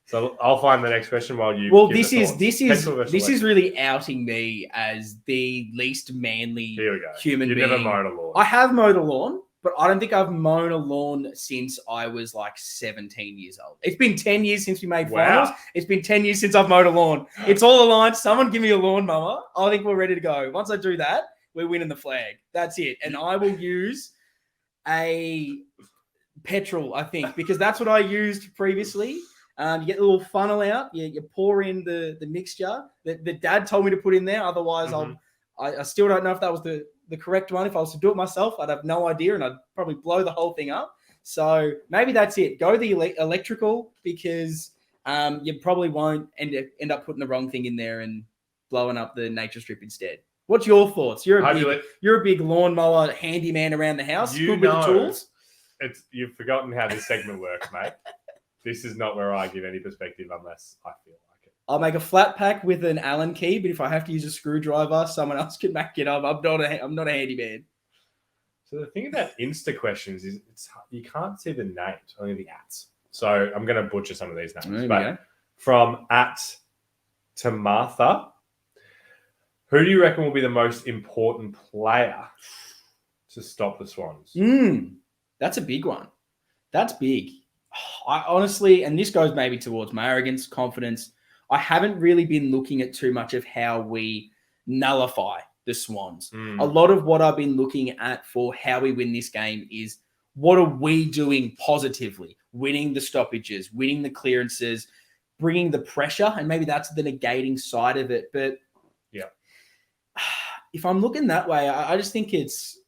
So I'll find the next question while you. Well, this is really outing me as the least manly human being. You've never mowed a lawn. I have mowed a lawn, but I don't think I've mown a lawn since I was like 17 years old. It's been 10 years since we made finals. It's been 10 years since I've mowed a lawn. It's all aligned. Someone give me a lawnmower. I think we're ready to go. Once I do that, we're winning the flag. That's it. And I will use a petrol, I think, because that's what I used previously. You get the little funnel out. You pour in the mixture that the dad told me to put in there. Otherwise, I still don't know if that was the correct one. If I was to do it myself, I'd have no idea, and I'd probably blow the whole thing up. So maybe that's it. Go the electrical, because you probably won't end up putting the wrong thing in there and blowing up the nature strip instead. What's your thoughts? You're a big lawnmower handyman around the house. Good with the tools. You've forgotten how this segment works, mate. This is not where I give any perspective unless I feel like it. I'll make a flat pack with an Allen key, but if I have to use a screwdriver, someone else can back it up. I'm not a handyman. So the thing about Insta questions is you can't see the names, only the @. So I'm going to butcher some of these names. But from @Tamartha, who do you reckon will be the most important player to stop the Swans? That's a big one. That's big. I honestly, and this goes maybe towards my arrogance, confidence, I haven't really been looking at too much of how we nullify the Swans. A lot of what I've been looking at for how we win this game is what are we doing positively? Winning the stoppages, winning the clearances, bringing the pressure, and maybe that's the negating side of it. But if I'm looking that way, I just think it's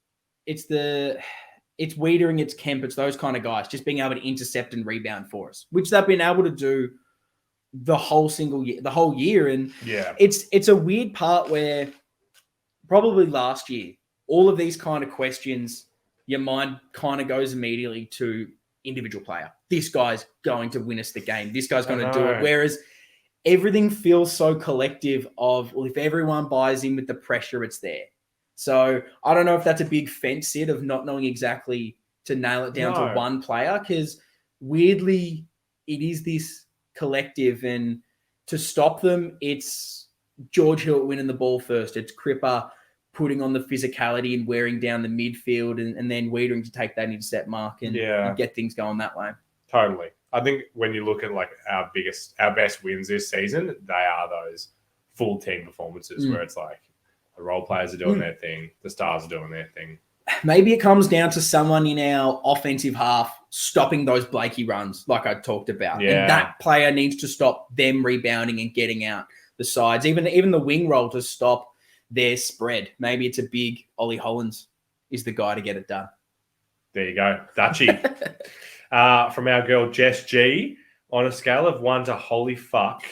Wiedering, it's Kemp, it's those kind of guys, just being able to intercept and rebound for us, which they've been able to do the whole year. And it's a weird part where probably last year, all of these kind of questions, your mind kind of goes immediately to individual player. This guy's going to win us the game. This guy's going to do it. Whereas everything feels so collective of, well, if everyone buys in with the pressure, it's there. So I don't know if that's a big fence sit of not knowing exactly to nail it down to one player, because weirdly it is this collective, and to stop them, it's George Hill winning the ball first. It's Cripper putting on the physicality and wearing down the midfield, and then Wiedering to take that intercept mark and get things going that way. Totally. I think when you look at like our best wins this season, they are those full team performances where it's like, the role players are doing their thing. The stars are doing their thing. Maybe it comes down to someone in our offensive half stopping those Blakey runs like I talked about. Yeah. And that player needs to stop them rebounding and getting out the sides. Even the wing roll to stop their spread. Maybe it's a big Ollie Hollins is the guy to get it done. There you go. Dutchy. From our girl, Jess G. On a scale of 1 to holy fuck,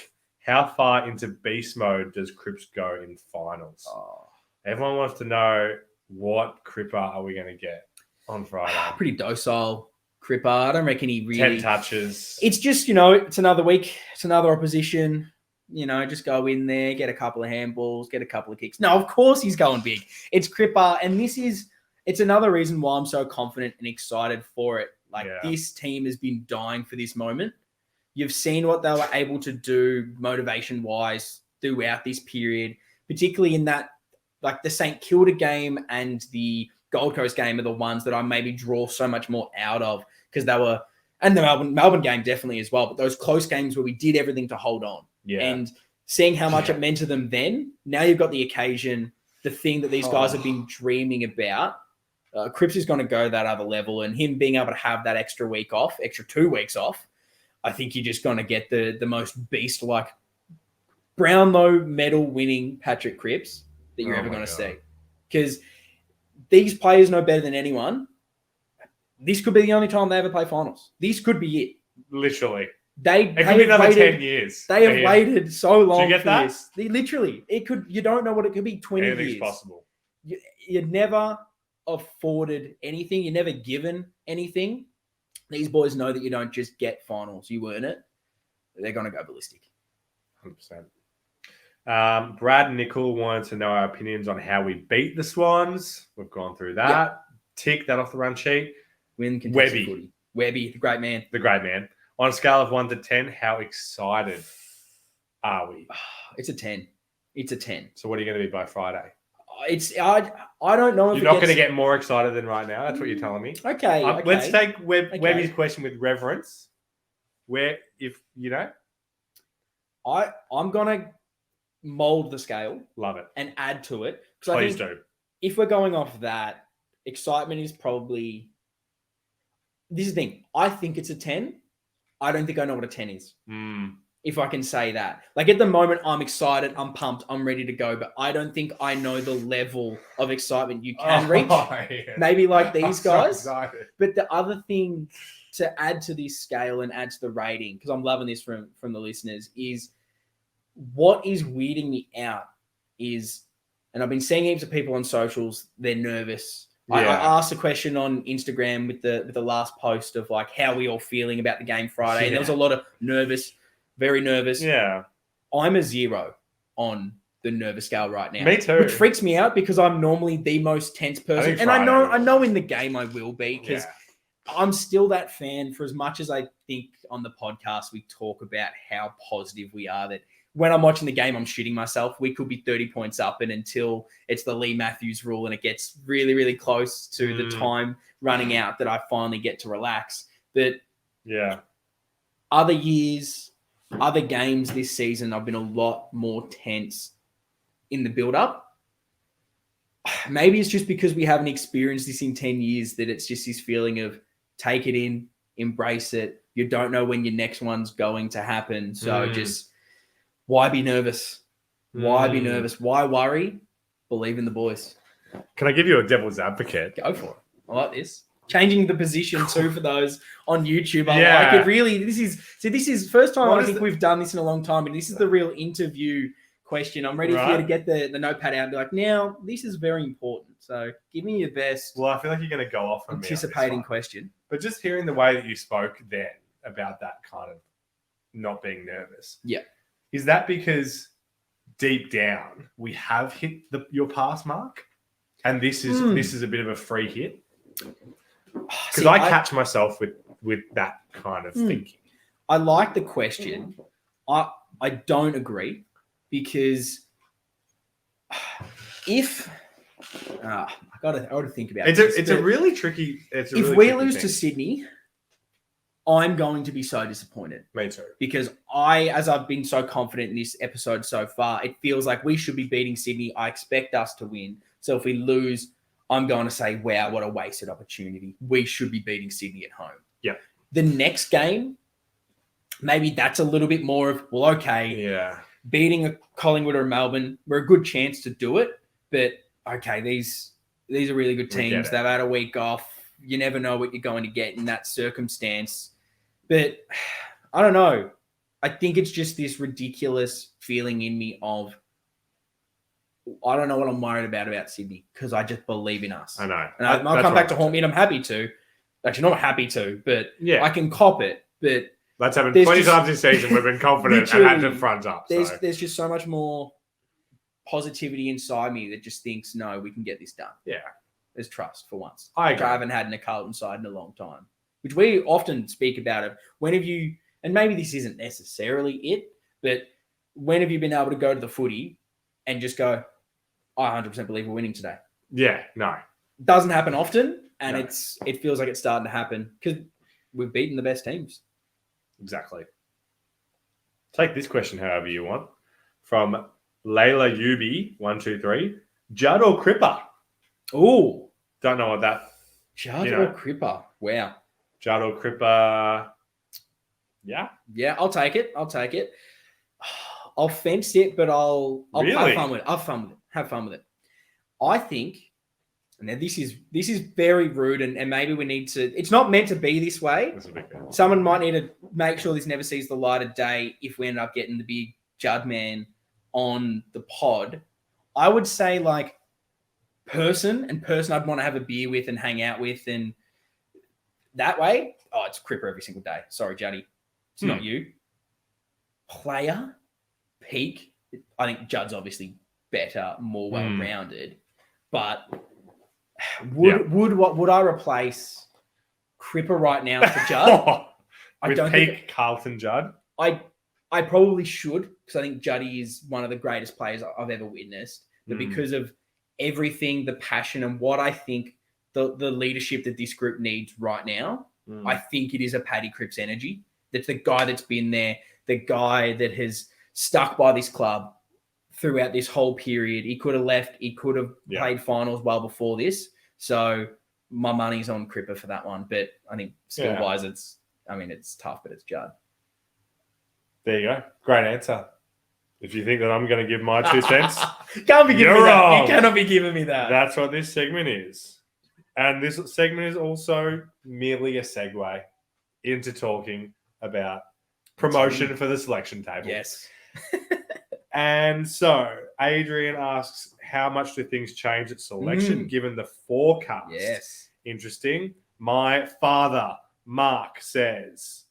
how far into beast mode does Cripps go in finals? Everyone wants to know what Cripper are we going to get on Friday. Pretty docile Cripper. I don't reckon he really... 10 touches. It's just, it's another week. It's another opposition. Just go in there, get a couple of handballs, get a couple of kicks. No, of course he's going big. It's Cripper, and it's another reason why I'm so confident and excited for it. This team has been dying for this moment. You've seen what they were able to do motivation-wise throughout this period, particularly in that, the St. Kilda game and the Gold Coast game are the ones that I maybe draw so much more out of because they were, and the Melbourne game definitely as well, but those close games where we did everything to hold on. Yeah. And seeing how much it meant to them then, now you've got the occasion, the thing that these guys have been dreaming about. Cripps is going to go that other level, and him being able to have that extra 2 weeks off, I think you're just going to get the most beast-like Brownlow medal winning Patrick Cripps that you're ever going to see. Because these players know better than anyone. This could be the only time they ever play finals. This could be it. Literally. It could be another 10 years. They have waited so long. Do you get for that? This. Literally. You don't know what it could be 20 years. Anything's possible. You're never afforded anything. You're never given anything. These boys know that you don't just get finals. You earn it. They're going to go ballistic. 100%. Brad Nickel wanted to know our opinions on how we beat the Swans. We've gone through that. Yep. Tick that off the run sheet. Win contested footy. Webby, the great man. The great man. On a scale of 1 to 10, how excited are we? It's a 10. It's a 10. So what are you going to be by Friday? I don't know if you're not going to get more excited than right now. That's what you're telling me. Okay. Let's take Webby's question with reverence. I'm going to mold the scale. Love it. And add to it. Please do. If we're going off that, excitement is probably... This is the thing. I think it's a 10. I don't think I know what a 10 is. If I can say that. At the moment, I'm excited, I'm pumped, I'm ready to go, but I don't think I know the level of excitement you can reach. Yeah. Maybe like these guys. So but the other thing to add to this scale and add to the rating, because I'm loving this from the listeners, is what is weirding me out is, and I've been seeing heaps of people on socials, they're nervous. Yeah. I asked a question on Instagram with the last post of how we all feeling about the game Friday. Yeah. And there was a lot of very nervous. Yeah. I'm a 0 on the nervous scale right now. Me too. Which freaks me out because I'm normally the most tense person. And I know in the game I will be because I'm still that fan for as much as I think on the podcast we talk about how positive we are that when I'm watching the game, I'm shitting myself. We could be 30 points up, and until it's the Lee Matthews rule and it gets really, really close to the time running out that I finally get to relax. But other years, other games this season, I've been a lot more tense in the build-up. Maybe it's just because we haven't experienced this in 10 years that it's just this feeling of take it in, embrace it. You don't know when your next one's going to happen. So just... Why be nervous? Why be nervous? Why worry? Believe in the boys. Can I give you a devil's advocate? Go for it. I like this. Changing the position too for those on YouTube. I like it really. This is first time I think we've done this in a long time, and this is the real interview question. I'm ready for you to get the notepad out and be like, now this is very important. So give me your best. Well, I feel like you're going to go off on anticipating question. But just hearing the way that you spoke then about that kind of not being nervous. Yeah. Is that because deep down we have hit your pass mark, and this is a bit of a free hit? Because I catch myself with that kind of thinking. I like the question. I don't agree because if I gotta think about it. It's a really tricky. If we lose to Sydney, I'm going to be so disappointed. Me too. Because as I've been so confident in this episode so far, it feels like we should be beating Sydney. I expect us to win. So if we lose, I'm going to say, wow, what a wasted opportunity. We should be beating Sydney at home. Yeah. The next game, maybe that's a little bit more of, well, okay. Yeah. Beating a Collingwood or a Melbourne, we're a good chance to do it. But, okay, these are really good teams. They've had a week off. you never know what you're going to get in that circumstance. But I don't know. I think it's just this ridiculous feeling in me of, I don't know what I'm worried about Sydney, because I just believe in us. I know. And I'll come back to haunt me, and I'm happy to. Actually, not happy to, but I can cop it. But that's happened 20 times this season. We've been confident and had to front up. There's just so much more positivity inside me that just thinks, no, we can get this done. Yeah. There's trust for once. I agree. I haven't had in a Carlton side in a long time, which we often speak about it. When have you, and maybe this isn't necessarily it, but when have you been able to go to the footy and just go, I 100% believe we're winning today? Yeah, no. It doesn't happen often, and it feels like it's starting to happen because we've beaten the best teams. Exactly. Take this question however you want. From Layla Yubi, 123. Judd or Cripper? Oh. Don't know what that... Judd or Cripper? Wow. Judd or Cripper... Yeah? Yeah, I'll take it. I'll fence it, but I'll have fun with it. Have fun with it. I think, and now this is very rude, and maybe we need to, it's not meant to be this way. Someone might need to make sure this never sees the light of day if we end up getting the big Judd man on the pod. I would say like person I'd want to have a beer with and hang out with, and that way, it's Cripper every single day. Sorry, Juddy. It's not you. Player, peak. I think Judd's obviously better, more well-rounded. But would I replace Cripper right now for Judd? I don't think Carlton Judd. I probably should, because I think Juddy is one of the greatest players I've ever witnessed. But because of everything, the passion, and what I think the leadership that this group needs right now, I think it is a Paddy Cripps energy. That's the guy that's been there, the guy that has stuck by this club throughout this whole period. He could have left. He could have played finals well before this. So my money's on Cripper for that one. But I think skill-wise, it's tough, but it's Judd. There you go. Great answer. If you think that I'm going to give my 2 cents, can't be giving me wrong. that. You cannot be giving me that. That's what this segment is. And this segment is also merely a segue into talking about promotion for the selection table. Yes. And so Adrian asks, how much do things change at selection given the forecast? Yes. Interesting. My father, Mark, says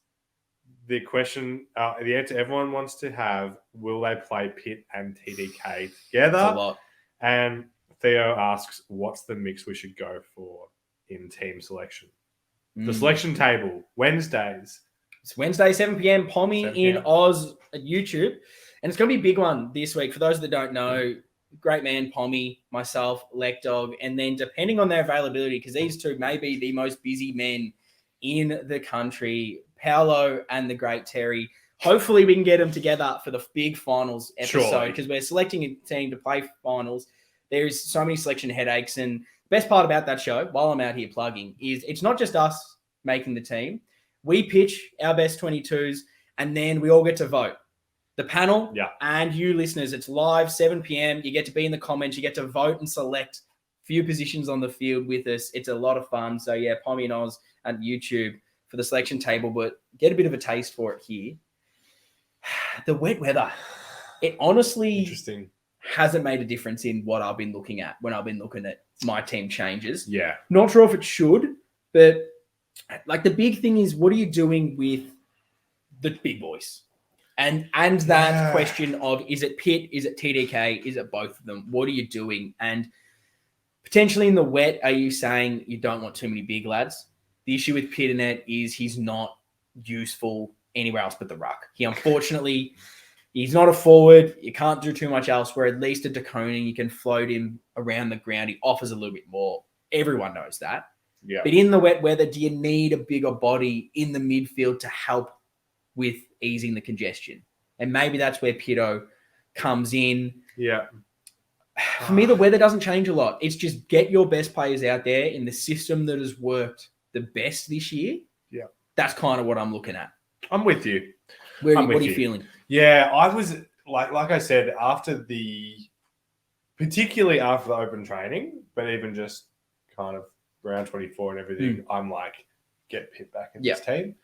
the question, the answer everyone wants to have, will they play Pitt and TDK together? That's a lot. And Theo asks, what's the mix we should go for in team selection? The selection table, Wednesdays. It's Wednesday, 7 p.m. Pommy 7 p.m. in Oz at YouTube. And it's going to be a big one this week. For those that don't know, great man, Pommy, myself, Lek Dog, and then depending on their availability, because these two may be the most busy men in the country, Paolo and the great Terry. Hopefully we can get them together for the big finals episode, because we're selecting a team to play finals. There's so many selection headaches. And the best part about that show, while I'm out here plugging, is it's not just us making the team. We pitch our best 22s, and then we all get to vote. The panel and you listeners, it's live, 7 p.m. You get to be in the comments. You get to vote and select a few positions on the field with us. It's a lot of fun. So, yeah, Pommy and Oz at YouTube for the selection table, but get a bit of a taste for it here. The wet weather, it honestly hasn't made a difference in what I've been looking at when I've been looking at my team changes. Yeah. Not sure if it should, but like the big thing is, what are you doing with the big boys? And that question of, is it Pitt? Is it TDK? Is it both of them? What are you doing? And potentially in the wet, are you saying you don't want too many big lads? The issue with Pitternet is he's not useful anywhere else but the ruck. Unfortunately, he's not a forward. You can't do too much else, where at least a DeConing, you can float him around the ground. He offers a little bit more. Everyone knows that. Yeah. But in the wet weather, do you need a bigger body in the midfield to help with easing the congestion? And maybe that's where Pitto comes in. Yeah. For me, the weather doesn't change a lot. It's just get your best players out there in the system that has worked the best this year. Yeah. That's kind of what I'm looking at. I'm with you. What are you feeling? Yeah, I was, like I said, particularly after the open training, but even just kind of round 24 and everything, I'm like, get Pitt back in this team.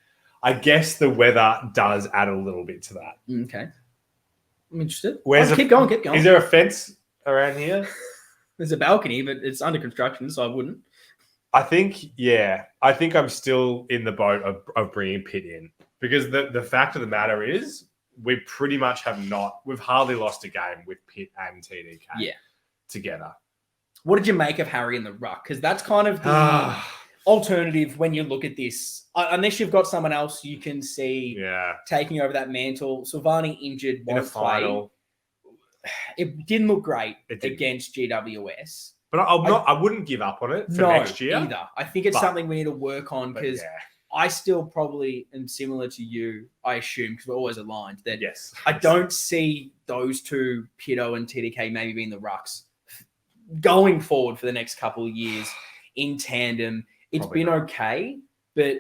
I guess the weather does add a little bit to that. Okay. I'm interested. Keep going. Is there a fence around here? There's a balcony, but it's under construction, so I wouldn't. I think I'm still in the boat of bringing Pitt in, because the fact of the matter is we pretty much we've hardly lost a game with Pitt and TDK together. What did you make of Harry in the ruck? Because that's kind of the alternative when you look at this. Unless you've got someone else you can see taking over that mantle. Silvani injured, in a final. It didn't look great against GWS. But I wouldn't give up on it for next year either. I think it's something we need to work on, because I still probably am similar to you, I assume, because we're always aligned, that I don't see those two, Pito and TDK, maybe being the rucks going forward for the next couple of years in tandem. It's been okay, but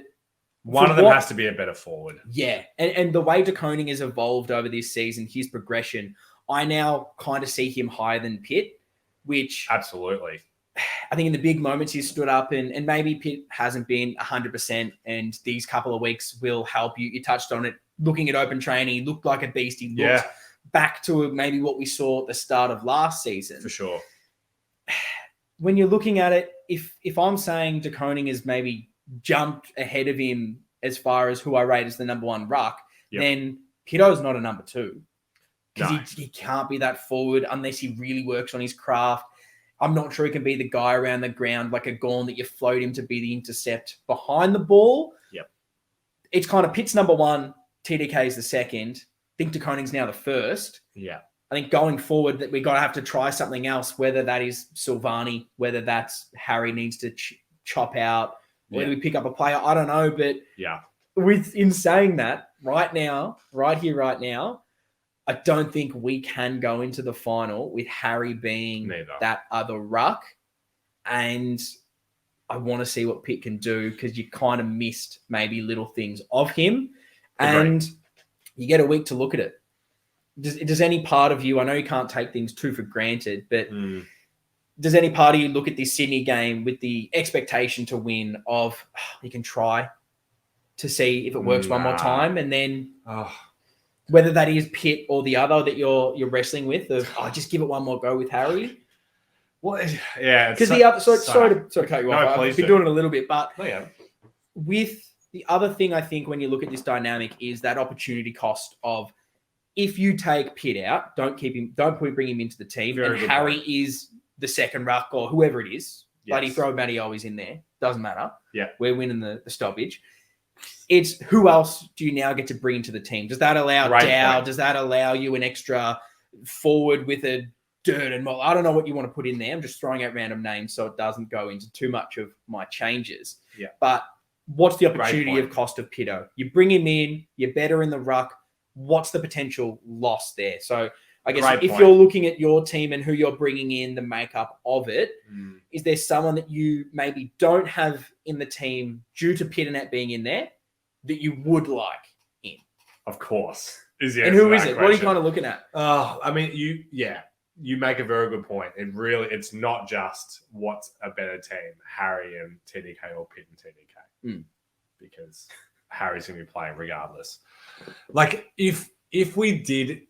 one of them has to be a better forward. Yeah. And the way De Koning has evolved over this season, his progression, I now kind of see him higher than Pitt, which absolutely, I think in the big moments he's stood up, and maybe Pitt hasn't been 100%, and these couple of weeks will help you. You touched on it. Looking at open training, he looked like a beast. He looked back to maybe what we saw at the start of last season. For sure. When you're looking at it, if I'm saying De Koning has maybe jumped ahead of him as far as who I rate as the number one ruck, then Pito's not a number two. Because he can't be that forward unless he really works on his craft. I'm not sure he can be the guy around the ground like a Gawn that you float him to be the intercept behind the ball. Yep. It's kind of Pitt's number one, TDK is the second. I think De Koning's now the first. Yeah. I think going forward that we got to have to try something else, whether that is Silvani, whether that's Harry needs to chop out, whether we pick up a player. I don't know, but in saying that, right now, I don't think we can go into the final with Harry being that other ruck. And I want to see what Pitt can do, because you kind of missed maybe little things of him. And you get a week to look at it. Does any part of you, I know you can't take things too for granted, but does any part of you look at this Sydney game with the expectation to win of you can try to see if it works one more time, and then... whether that is Pitt or the other that you're wrestling with, just give it one more go with Harry. Well, yeah, because the other. Sorry to cut you off. I've been doing it a little bit, but with the other thing, I think when you look at this dynamic is that opportunity cost of if you take Pitt out, don't bring him into the team, and Harry is the second ruck or whoever it is. Bloody throw Matty always in there. Doesn't matter. Yeah, we're winning the stoppage. It's who else do you now get to bring into the team? Does that allow Dow? Does that allow you an extra forward with a Dirt and I don't know what you want to put in there. I'm just throwing out random names so it doesn't go into too much of my changes. Yeah. But what's the opportunity of cost of Pito? You bring him in, you're better in the ruck. What's the potential loss there? So I guess if you're looking at your team and who you're bringing in, the makeup of it, is there someone that you maybe don't have in the team due to Pitternet being in there that you would like in? Of course. And who is it? What are you kind of looking at? I mean, you make a very good point. It's not just what's a better team, Harry and TDK or Pitt and TDK, because Harry's going to be playing regardless. Like if we did,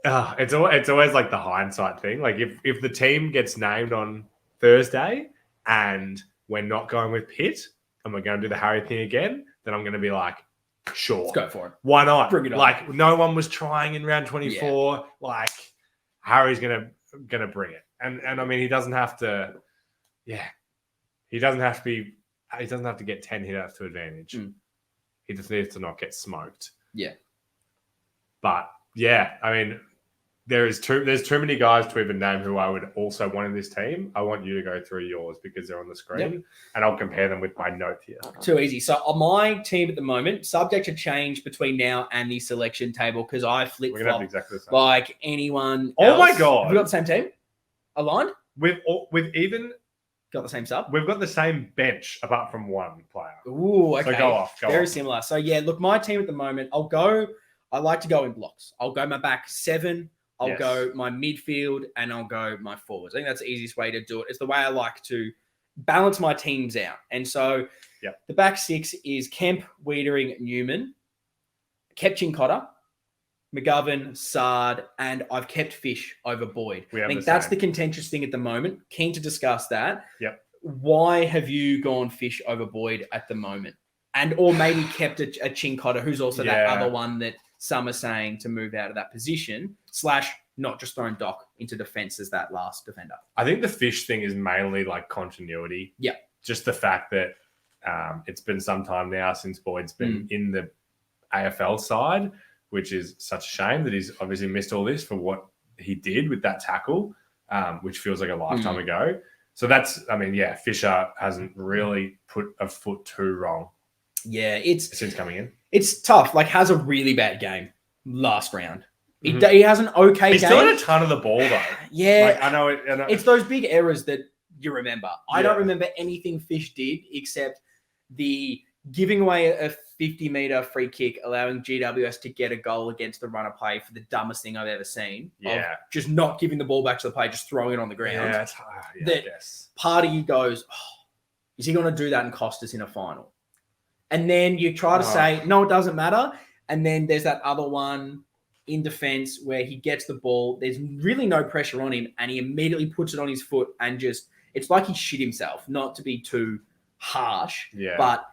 it's always like the hindsight thing. Like if the team gets named on Thursday and we're not going with Pitt and we're going to do the Harry thing again, then I'm going to be like, sure, let's go for it. Why not? Bring it on. Like no one was trying in round 24. Yeah. Like Harry's gonna bring it, and I mean he doesn't have to. Yeah, he doesn't have to get 10 hit-outs to advantage. He just needs to not get smoked. Yeah, but yeah, I mean there's too many guys to even name who I would also want in this team. I want you to go through yours because they're on the screen, and I'll compare them with my note here. Too easy. So on my team at the moment, subject to change between now and the selection table because I flip-flop exactly the same. Like anyone else. Oh my God. Have we got the same team? Aligned? We've even got the same sub? We've got the same bench apart from one player. Ooh, okay. So go off. Very similar. So yeah, look, my team at the moment, I like to go in blocks. I'll go my back 7. I'll go my midfield and I'll go my forwards. I think that's the easiest way to do it. It's the way I like to balance my teams out. And so the back six is Kemp, Wiedering, Newman, kept Chincotta, McGovern, Sard, and I've kept Fish over Boyd. I think that's the contentious thing at the moment. Keen to discuss that. Yep. Why have you gone Fish over Boyd at the moment? Or maybe kept a Chincotta, who's also that other one that some are saying to move out of that position, / not just throwing Doc into defense as that last defender. I think the Fish thing is mainly like continuity. Yeah. Just the fact that it's been some time now since Boyd's been in the AFL side, which is such a shame that he's obviously missed all this for what he did with that tackle, which feels like a lifetime ago. So Fisher hasn't really put a foot too wrong. Yeah, since coming in. It's tough. Like, has a really bad game last round. He has an okay game. He's still had a ton of the ball, though. Yeah. I know it. It's those big errors that you remember. I don't remember anything Fish did except the giving away a 50-meter free kick, allowing GWS to get a goal against the runner play for the dumbest thing I've ever seen. Yeah. Just not giving the ball back to the player, just throwing it on the ground. Yeah, I guess. Part of you goes, is he going to do that and cost us in a final? And then you try to say, no, it doesn't matter. And then there's that other one in defense where he gets the ball. There's really no pressure on him. And he immediately puts it on his foot and it's like he shit himself, not to be too harsh. Yeah. But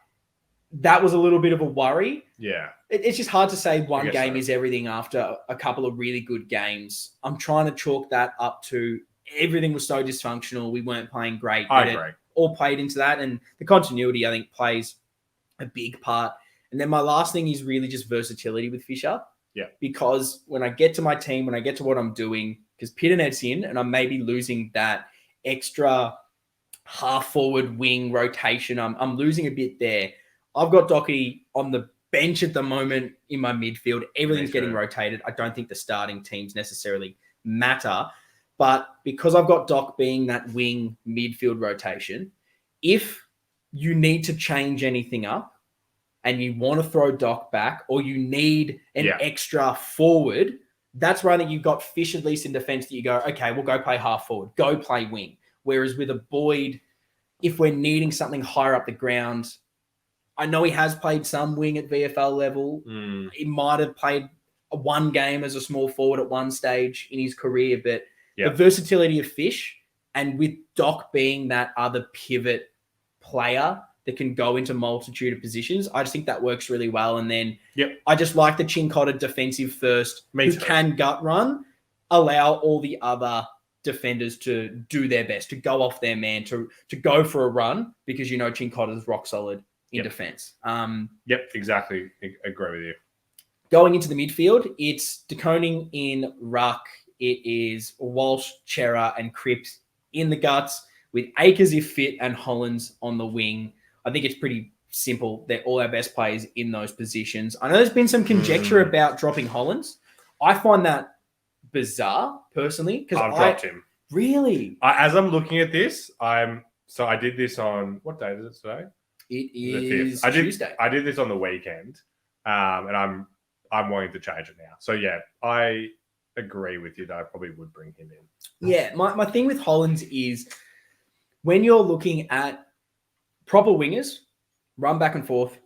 that was a little bit of a worry. Yeah. It's just hard to say one game is everything after a couple of really good games. I'm trying to chalk that up to everything was so dysfunctional. We weren't playing great. I agree. It all played into that. And the continuity, I think, plays a big part. And then my last thing is really just versatility with Fisher. Yeah. Because when I get to my team, when I get to what I'm doing, because Piternet's in and I'm maybe losing that extra half forward wing rotation, I'm losing a bit there. I've got Doherty on the bench at the moment in my midfield. Everything's getting rotated. I don't think the starting teams necessarily matter. But because I've got Doc being that wing midfield rotation, if you need to change anything up and you want to throw Doc back or you need an extra forward, that's where I think you've got Fish at least in defense that you go, okay, we'll go play half forward, go play wing. Whereas with a Boyd, if we're needing something higher up the ground, I know he has played some wing at VFL level. He might have played one game as a small forward at one stage in his career, but the versatility of Fish and with Doc being that other pivot player that can go into multitude of positions, I just think that works really well. And then I just like the Chincotta defensive first, who can gut run, allow all the other defenders to do their best, to go off their man, to go for a run, because you know Chincotta's rock solid in defense. Exactly. I agree with you. Going into the midfield, it's De Koning in ruck. It is Walsh, Chera, and Cripps in the guts, with Akers if fit and Hollands on the wing. I think it's pretty simple. They're all our best players in those positions. I know there's been some conjecture about dropping Hollands. I find that bizarre, personally. Because I've dropped him. Really? As I'm looking at this, I did this on, what day is it today? It is Tuesday. I did this on the weekend, and I'm wanting to change it now. So, yeah, I agree with you that I probably would bring him in. Yeah, my thing with Hollands is when you're looking at proper wingers, run back and forth,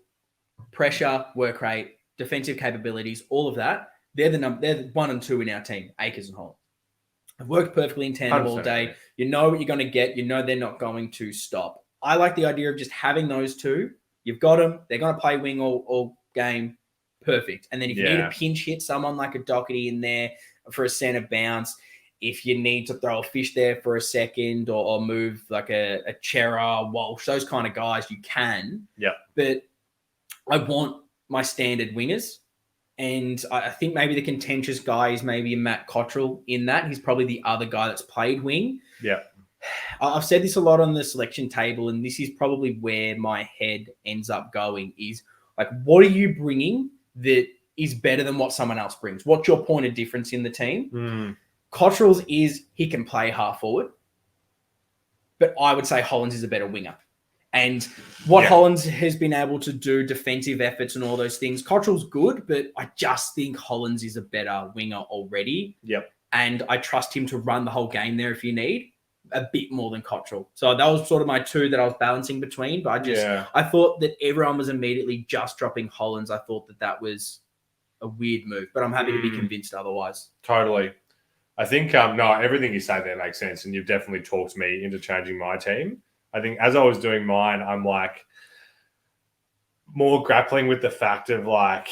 pressure, work rate, defensive capabilities, all of that, they're the 1 and 2 in our team, Akers and Holland. I've worked perfectly in tandem all day. You know what you're going to get. You know they're not going to stop. I like the idea of just having those two. You've got them. They're going to play wing all game. Perfect. And then if you need a pinch hit, someone like a Doherty in there for a centre bounce, if you need to throw a Fish there for a second or move like a Chera, Walsh, those kind of guys, you can. Yeah. But I want my standard wingers. And I think maybe the contentious guy is maybe Matt Cottrell in that. He's probably the other guy that's played wing. Yeah. I've said this a lot on the selection table, and this is probably where my head ends up going is like, what are you bringing that is better than what someone else brings? What's your point of difference in the team? Cottrell's is he can play half forward, but I would say Hollands is a better winger. And what Hollands has been able to do, defensive efforts and all those things, Cottrell's good, but I just think Hollands is a better winger already. Yep. And I trust him to run the whole game there if you need. a bit more than Cottrell. So that was sort of my two that I was balancing between. But I thought that everyone was immediately just dropping Hollands. I thought that was a weird move, but I'm happy to be convinced otherwise. Totally. I think, no, everything you say there makes sense. And you've definitely talked me into changing my team. I think as I was doing mine, I'm like more grappling with the fact of like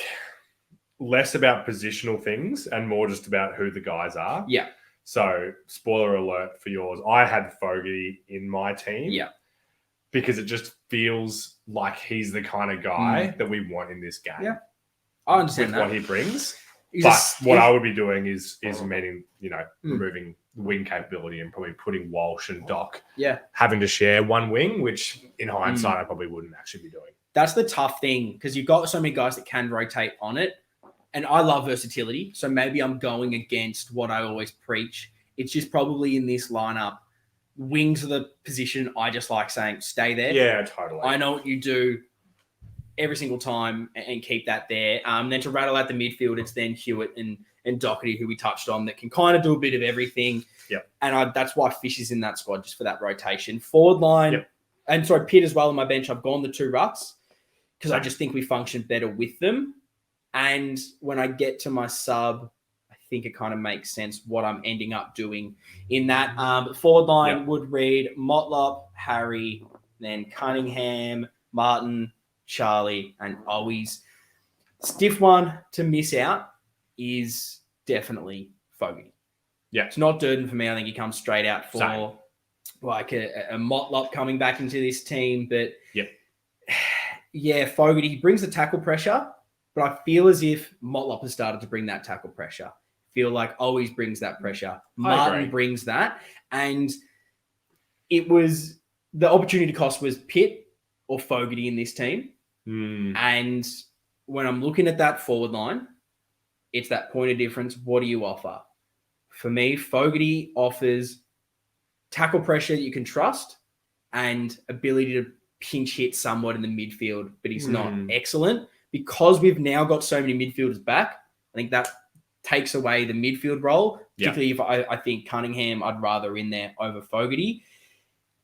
less about positional things and more just about who the guys are. Yeah. So, spoiler alert for yours, I had Fogarty in my team. Yeah. Because it just feels like he's the kind of guy that we want in this game. Yeah. I understand with that. what he brings. He's what I would be doing is meaning, removing wing capability and probably putting Walsh and Doc having to share one wing, which in hindsight I probably wouldn't actually be doing. That's the tough thing because you've got so many guys that can rotate on it. And I love versatility. So maybe I'm going against what I always preach. It's just probably in this lineup, wings are the position I just like saying, stay there. Yeah, totally. I know what you do every single time and keep that there. Then to rattle out the midfield, it's then Hewitt and Doherty, who we touched on, that can kind of do a bit of everything. Yep. And that's why Fish is in that squad, just for that rotation. Forward line, and sorry, Pitt as well on my bench. I've gone the two rucks because I just think we function better with them. And when I get to my sub, I think it kind of makes sense what I'm ending up doing in that. Forward line would read Motlop, Harry, then Cunningham, Martin, Charlie, and Owies. Stiff one to miss out is definitely Fogarty. Yeah. It's not Durden for me. I think he comes straight out for like a Motlop coming back into this team. But Fogarty, he brings the tackle pressure. But I feel as if Motlop has started to bring that tackle pressure. Feel like Owies brings that pressure. Martin brings that. And it was the opportunity cost was Pitt or Fogarty in this team. And when I'm looking at that forward line, it's that point of difference. What do you offer? For me, Fogarty offers tackle pressure that you can trust and ability to pinch hit somewhat in the midfield, but he's not excellent. Because we've now got so many midfielders back, I think that takes away the midfield role, particularly if I think Cunningham I'd rather in there over Fogarty.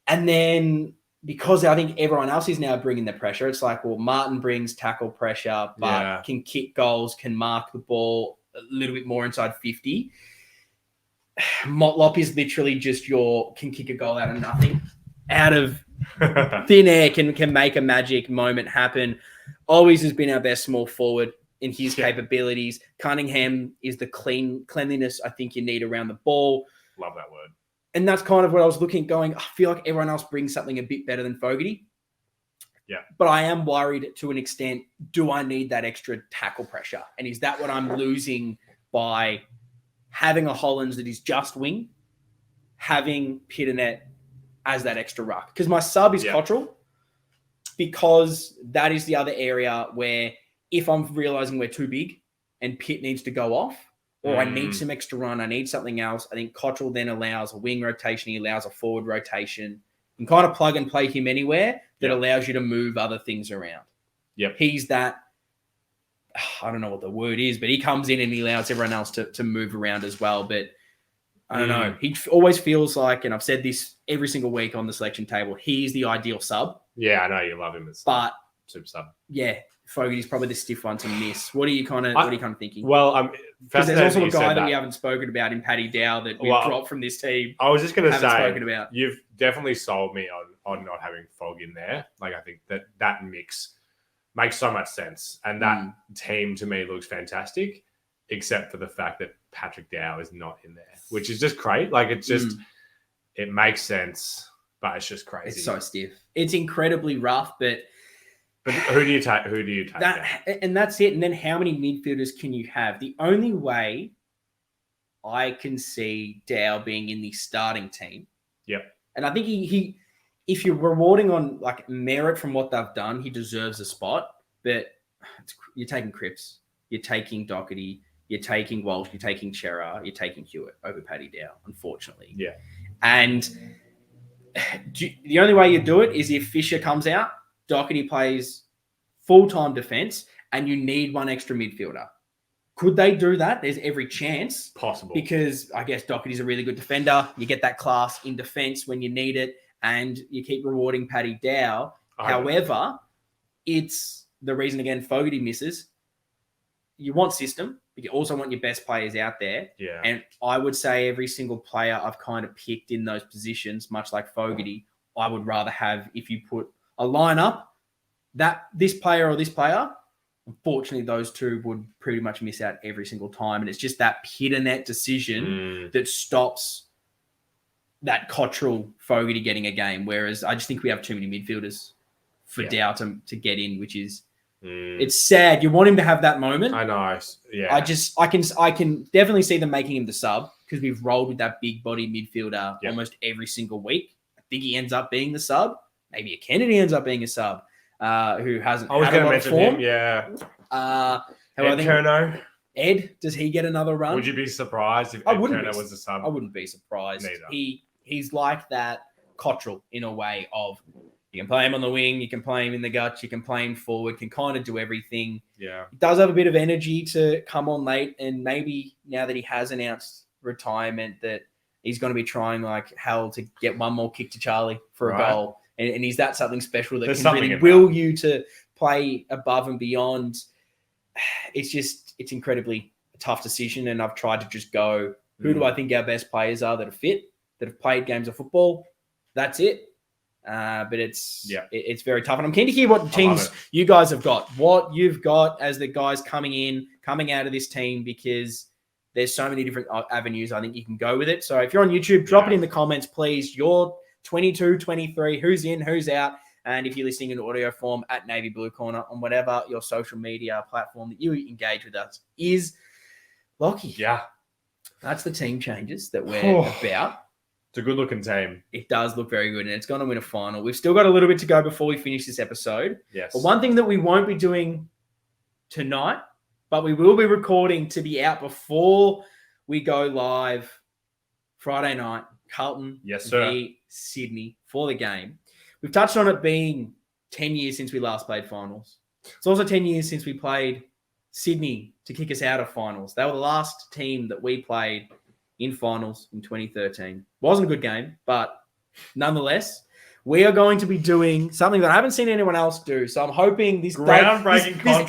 And then because I think everyone else is now bringing the pressure, it's like, well, Martin brings tackle pressure, but can kick goals, can mark the ball a little bit more inside 50. Motlop is literally just can kick a goal out of nothing. Out of thin air, can make a magic moment happen. Always has been our best small forward in his capabilities. Cunningham is the cleanliness I think you need around the ball. Love that word. And that's kind of what I was looking at going, I feel like everyone else brings something a bit better than Fogarty. Yeah. But I am worried to an extent, do I need that extra tackle pressure? And is that what I'm losing by having a Hollands that is just wing, having Pitternet as that extra ruck? Because my sub is Cottrell, because that is the other area where if I'm realizing we're too big and Pitt needs to go off, or I need some extra run, I need something else, I think Cottrell then allows a wing rotation, he allows a forward rotation. You can kind of plug and play him anywhere that allows you to move other things around. Yep. He's that, I don't know what the word is, but he comes in and he allows everyone else to move around as well. But I don't know. He always feels like, and I've said this every single week on the selection table, he's the ideal sub. Yeah, I know you love him as super sub. Yeah, Fogarty's probably the stiff one to miss. What are you kind of thinking? Well, because there's also a guy that we haven't spoken about in Paddy Dow that we've dropped from this team. I was just going to say, spoken about. You've definitely sold me on not having Fog in there. Like, I think that mix makes so much sense. And that team to me looks fantastic, except for the fact that Patrick Dow is not in there, which is just great. Like, it's just, it makes sense, but it's just crazy. It's so stiff. It's incredibly rough, but who do you take? And that's it. And then how many midfielders can you have? The only way I can see Dow being in the starting team. Yep. And I think he if you're rewarding on like merit from what they've done, he deserves a spot. But you're taking Cripps, you're taking Doherty, you're taking Walsh, you're taking Chera, you're taking Hewitt over Paddy Dow, unfortunately. Yeah. And the only way you do it is if Fisher comes out, Doherty plays full-time defense, and you need one extra midfielder. Could they do that? There's every chance. Possible. Because I guess Doherty's a really good defender. You get that class in defence when you need it, and you keep rewarding Paddy Dow. However, it's the reason, again, Fogarty misses. You want system, but you also want your best players out there. Yeah. And I would say every single player I've kind of picked in those positions, much like Fogarty, I would rather have, if you put a lineup, that this player or this player, unfortunately, those two would pretty much miss out every single time. And it's just that hit and net decision that stops that Cottrell Fogarty getting a game. Whereas I just think we have too many midfielders for Dow to get in, which is it's sad. You want him to have that moment. I know. Yeah. I can definitely see them making him the sub because we've rolled with that big body midfielder almost every single week. I think he ends up being the sub. Maybe a Kennedy ends up being a sub. Who hasn't I was had a lot of form. Him, yeah. Ed Kerno. Ed, does he get another run? Would you be surprised if Ed Kerno was a sub? I wouldn't be surprised. Neither. He's like that Cottrell in a way of you can play him on the wing, you can play him in the guts, you can play him forward, can kind of do everything. Yeah. He does have a bit of energy to come on late, and maybe now that he has announced retirement that he's going to be trying like hell to get one more kick to Charlie for a goal. And is that something special that can really will you to play above and beyond? It's incredibly a tough decision. And I've tried to just go, who do I think our best players are that are fit, that have played games of football? That's it. But it's very tough. And I'm keen to hear what teams you guys have got, what you've got as the guys coming out of this team, because there's so many different avenues I think you can go with it. So if you're on YouTube, drop it in the comments, please. Your 22, 23, who's in, who's out. And if you're listening in audio form at Navy Blue Corner on whatever your social media platform that you engage with us is, Lockie. Yeah. That's the team changes that we're about. It's a good-looking team. It does look very good, and it's going to win a final. We've still got a little bit to go before we finish this episode. Yes. But one thing that we won't be doing tonight, but we will be recording to be out before we go live Friday night, Carlton v Sydney for the game. We've touched on it being 10 years since we last played finals. It's also 10 years since we played Sydney to kick us out of finals. They were the last team that we played in finals in 2013. Wasn't a good game, but nonetheless, we are going to be doing something that I haven't seen anyone else do. So I'm hoping this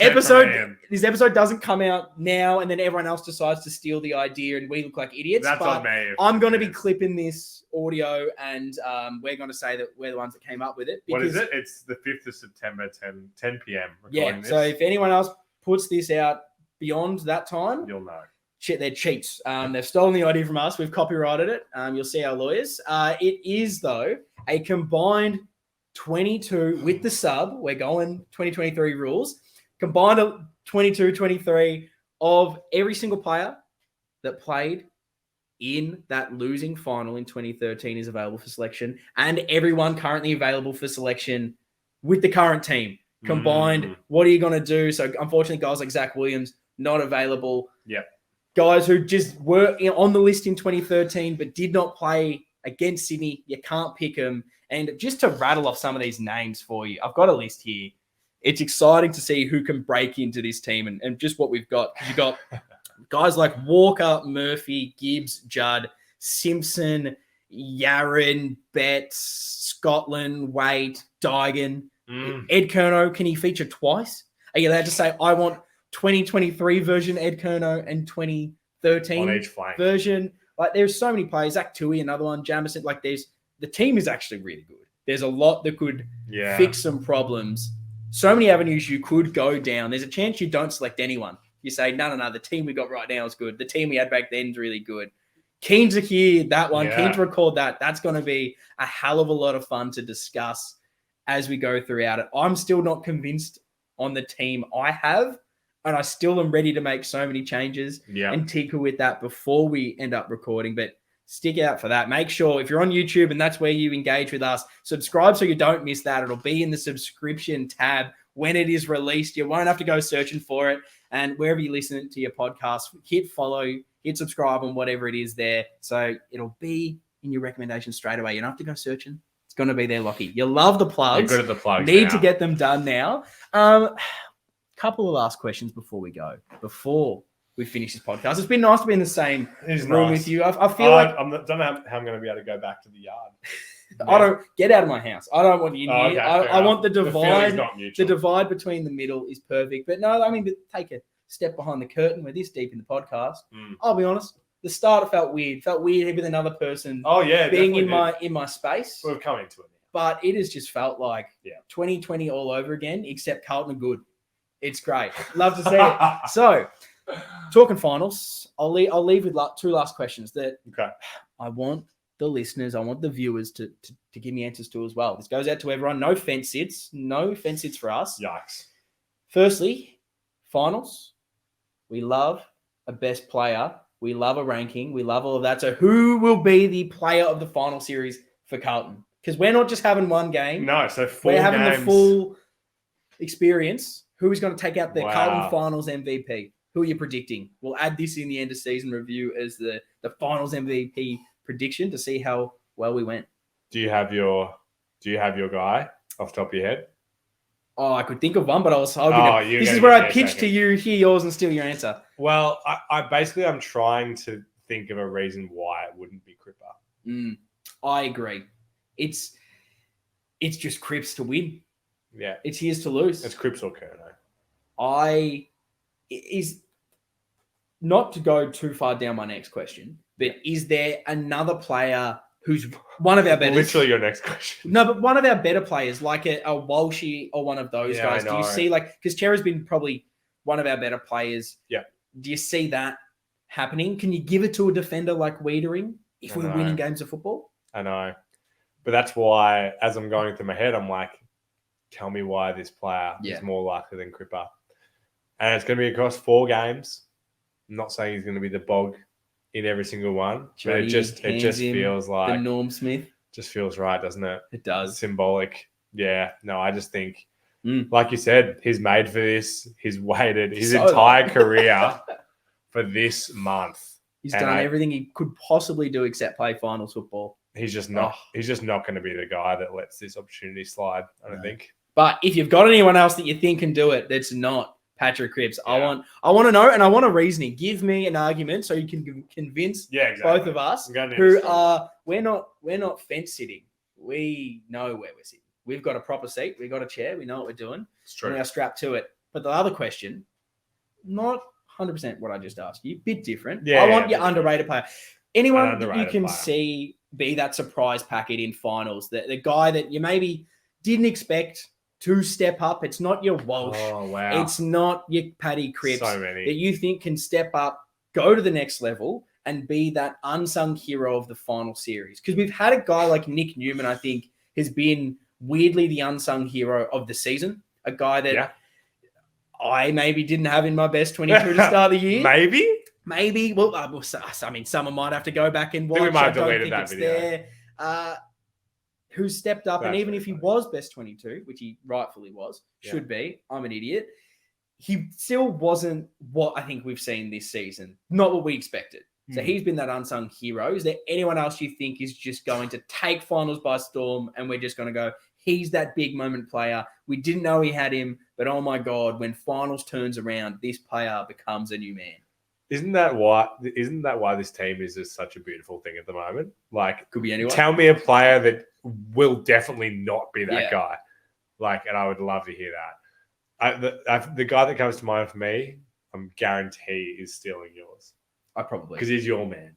episode doesn't come out now and then everyone else decides to steal the idea and we look like idiots. That's on me. I'm going to be clipping this audio and we're going to say that we're the ones that came up with it. What is it? It's the 5th of September, 10 p.m. Yeah, so if anyone else puts this out beyond that time, you'll know. They're cheats. They've stolen the idea from us. We've copyrighted it. You'll see our lawyers. It is, though, a combined 22 with the sub. We're going 2023 rules. Combined 22-23 of every single player that played in that losing final in 2013 is available for selection. And everyone currently available for selection with the current team. Combined, what are you going to do? So, unfortunately, guys like Zach Williams, not available. Yep. Guys who just were on the list in 2013 but did not play against Sydney, you can't pick them. And just to rattle off some of these names for you, I've got a list here. It's exciting to see who can break into this team and just what we've got. You've got guys like Walker, Murphy, Gibbs, Judd, Simpson, Yaren, Betts, Scotland, Waite, Dygan, Ed Kerno. Can he feature twice? Are you allowed to say, I want 2023 version Ed Kerno and 2013 on each flank version? Like, there's so many players. Zach Tui, another one. Jamison. Like, the team is actually really good. There's a lot that could fix some problems. So many avenues you could go down. There's a chance you don't select anyone. You say, no, the team we got right now is good. The team we had back then is really good. Keen to hear that one. Keen to record that. That's going to be a hell of a lot of fun to discuss as we go throughout it. I'm still not convinced on the team I have, and I still am ready to make so many changes and tinker with that before we end up recording. But stick out for that. Make sure if you're on YouTube and that's where you engage with us, subscribe so you don't miss that. It'll be in the subscription tab when it is released. You won't have to go searching for it. And wherever you listen to your podcast, hit follow, hit subscribe and whatever it is there. So it'll be in your recommendations straight away. You don't have to go searching. It's going to be there, Lockie. You love the plugs. You're good at the plugs. Need to get them done now. Couple of last questions before we go. Before we finish this podcast. It's been nice to be in the same It's room nice. with you. I feel like I don't know how I'm going to be able to go back to the yard. I don't get out of my house. I don't want you in here. Okay, I want the feeling's divide. not The mutual. divide between the middle is perfect. But no, I mean, take a step behind the curtain. We're this deep in the podcast. I'll be honest. The start felt weird. Felt weird with another person. Oh yeah, being in my space. We've come into it now. But it has just felt like 2020 all over again, except Carlton are good. It's great. Love to see it. So, talking finals, I'll leave with two last questions that I want the listeners, I want the viewers to give me answers to as well. This goes out to everyone. No fence sits for us. Yikes. Firstly, finals. We love a best player. We love a ranking. We love all of that. So who will be the player of the final series for Carlton? Because we're not just having one game. No, so we're having the full experience. Who is going to take out the Carlton finals MVP? Who are you predicting? We'll add this in the end of season review as the finals MVP prediction to see how well we went. Do you have your guy off the top of your head? Oh, I could think of one, but this is where I pitch to you, hear yours, and steal your answer. Well, I'm trying to think of a reason why it wouldn't be Cripper. I agree. It's just Cripps to win. Yeah. It's his to lose. It's Cripps or Curnow. Is not to go too far down my next question, but is there another player who's one of our better? Literally your next question. No, but one of our better players, like a Walshy or one of those guys. Do you see because Chera's been probably one of our better players. Yeah. Do you see that happening? Can you give it to a defender like Wiedering if we're winning games of football? I know. But that's why, as I'm going through my head, I'm like, tell me why this player is more likely than Cripper. And it's going to be across 4 games. I'm not saying he's going to be the bog in every single one, but it just feels like the Norm Smith. Just feels right, doesn't it? It does. Symbolic. Yeah. No, I just think, like you said, he's made for this. He's waited his entire career for this month. He's done everything he could possibly do except play finals football. He's just not. He's just not going to be the guy that lets this opportunity slide. I don't think. But if you've got anyone else that you think can do it, that's not Patrick Cripps. I want to know, and I want a reasoning. Give me an argument so you can convince both of us who are we're not fence sitting. We know where we're sitting. We've got a proper seat. We've got a chair. We know what we're doing. It's true. And we're strapped to it. But the other question, not 100% what I just asked you, bit different. I want your underrated player. Anyone that you can see be that surprise packet in finals, the guy that you maybe didn't expect to step up. It's not your Walsh. Oh, wow. It's not your Paddy Cripps. So many. That you think can step up, go to the next level, and be that unsung hero of the final series. Because we've had a guy like Nick Newman, I think, has been weirdly the unsung hero of the season. A guy that I maybe didn't have in my best 22 to start the year. Maybe. Well, I mean, someone might have to go back and watch. We might have deleted that video. There. Who stepped up, and even if he was best 22, which he rightfully was, should be, I'm an idiot, he still wasn't what I think we've seen this season. Not what we expected. So he's been that unsung hero. Is there anyone else you think is just going to take finals by storm, and we're just going to go, he's that big moment player. We didn't know he had him, but oh my God, when finals turns around, this player becomes a new man. Isn't that why this team is just such a beautiful thing at the moment? Like, could be anyone. Tell me a player that will definitely not be that guy. Like, and I would love to hear that. The guy that comes to mind for me, I'm guarantee is stealing yours. I probably because he's your man.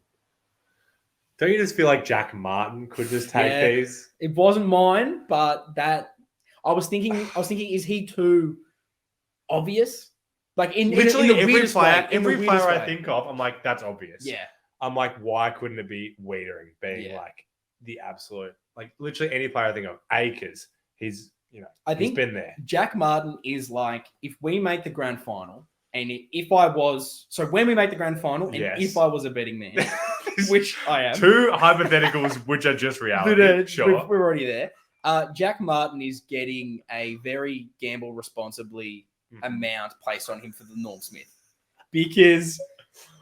Don't you just feel like Jack Martin could just take these? It wasn't mine, but that I was thinking, is he too obvious? Like literally in every player I think of, I'm like, that's obvious. Yeah. I'm like, why couldn't it be Wiedering being like the absolute, like literally any player I think of, Akers, he's been there. Jack Martin is like, if we make the grand final, and when we make the grand final, and if I was a betting man, which I am. 2 hypotheticals, which are just reality. Sure. We're already there. Jack Martin is getting a very gamble responsibly amount placed on him for the Norm Smith, because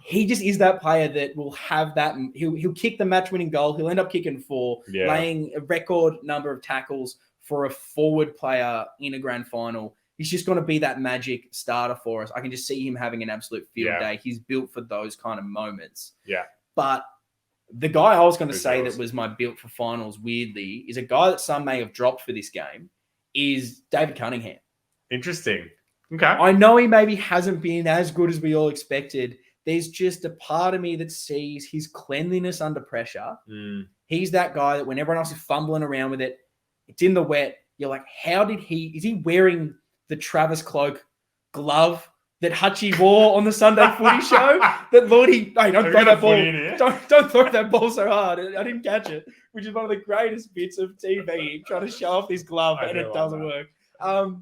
he just is that player that will have that. He'll kick the match-winning goal. He'll end up kicking 4, laying a record number of tackles for a forward player in a grand final. He's just going to be that magic starter for us. I can just see him having an absolute field day. He's built for those kind of moments. Yeah. But the guy I was going to say that was my built for finals, weirdly, is a guy that some may have dropped for this game, is David Cunningham. Interesting. Okay. I know he maybe hasn't been as good as we all expected. There's just a part of me that sees his cleanliness under pressure. He's that guy that when everyone else is fumbling around with it, it's in the wet. You're like, is he wearing the Travis Cloak glove that Hutchie wore on the Sunday footy show? That Lordy, hey, don't throw that ball. Don't throw that ball so hard. I didn't catch it, which is one of the greatest bits of TV, trying to show off this glove and it doesn't work. No,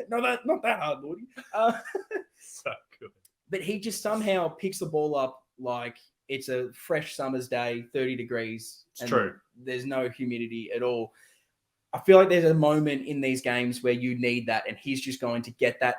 not that hard, Lordy. So good. But he just somehow picks the ball up like it's a fresh summer's day, 30 degrees. It's true. There's no humidity at all. I feel like there's a moment in these games where you need that, and he's just going to get that,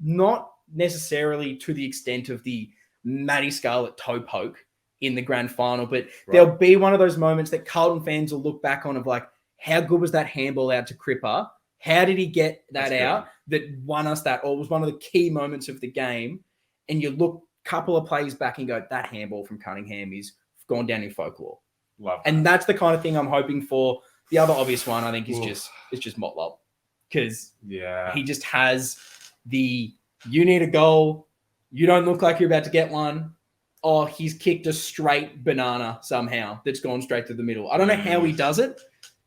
not necessarily to the extent of the Matty Scarlett toe poke in the grand final, but there'll be one of those moments that Carlton fans will look back on of like, how good was that handball out to Cripper? How did he get that out that won us that, or was one of the key moments of the game? And you look a couple of plays back and go, that handball from Cunningham is gone down in folklore. Love that. And that's the kind of thing I'm hoping for. The other obvious one, I think, is just Motlop, because he just has the you need a goal, you don't look like you're about to get one, or he's kicked a straight banana somehow that's gone straight to the middle. I don't know how he does it,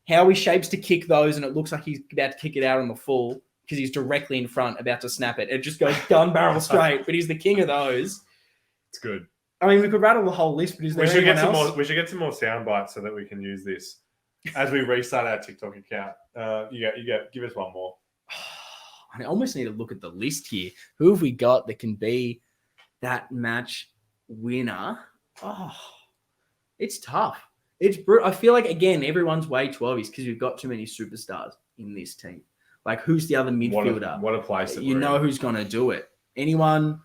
how he shapes to kick those, and it looks like he's about to kick it out on the full because he's directly in front about to snap it. It just goes gun barrel straight, but he's the king of those. It's good. I mean, we could rattle the whole list, but is there anyone else? We should get some more sound bites so that we can use this as we restart our TikTok account. You go. Give us one more. I almost need to look at the list here. Who have we got that can be that match winner? Oh, it's tough. It's brutal. I feel like, again, everyone's way 12 because we've got too many superstars in this team. Like, who's the other midfielder? What a place that you know who's going to do it. Anyone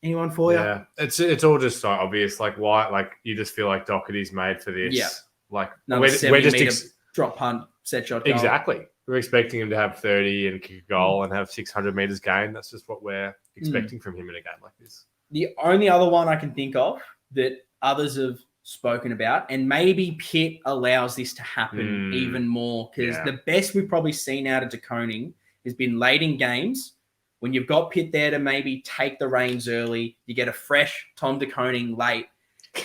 for you? Yeah, it's all just so obvious. Like, why? Like, you just feel like Doherty's made for this. Yeah. Like, we're just drop punt, set shot goal. Exactly. We're expecting him to have 30 and kick a goal and have 600 meters gained. That's just what we're expecting from him in a game like this. The only other one I can think of that others have spoken about, and maybe Pitt allows this to happen even more, because the best we've probably seen out of De Koning has been late in games when you've got Pitt there to maybe take the reins early. You get a fresh Tom De Koning late,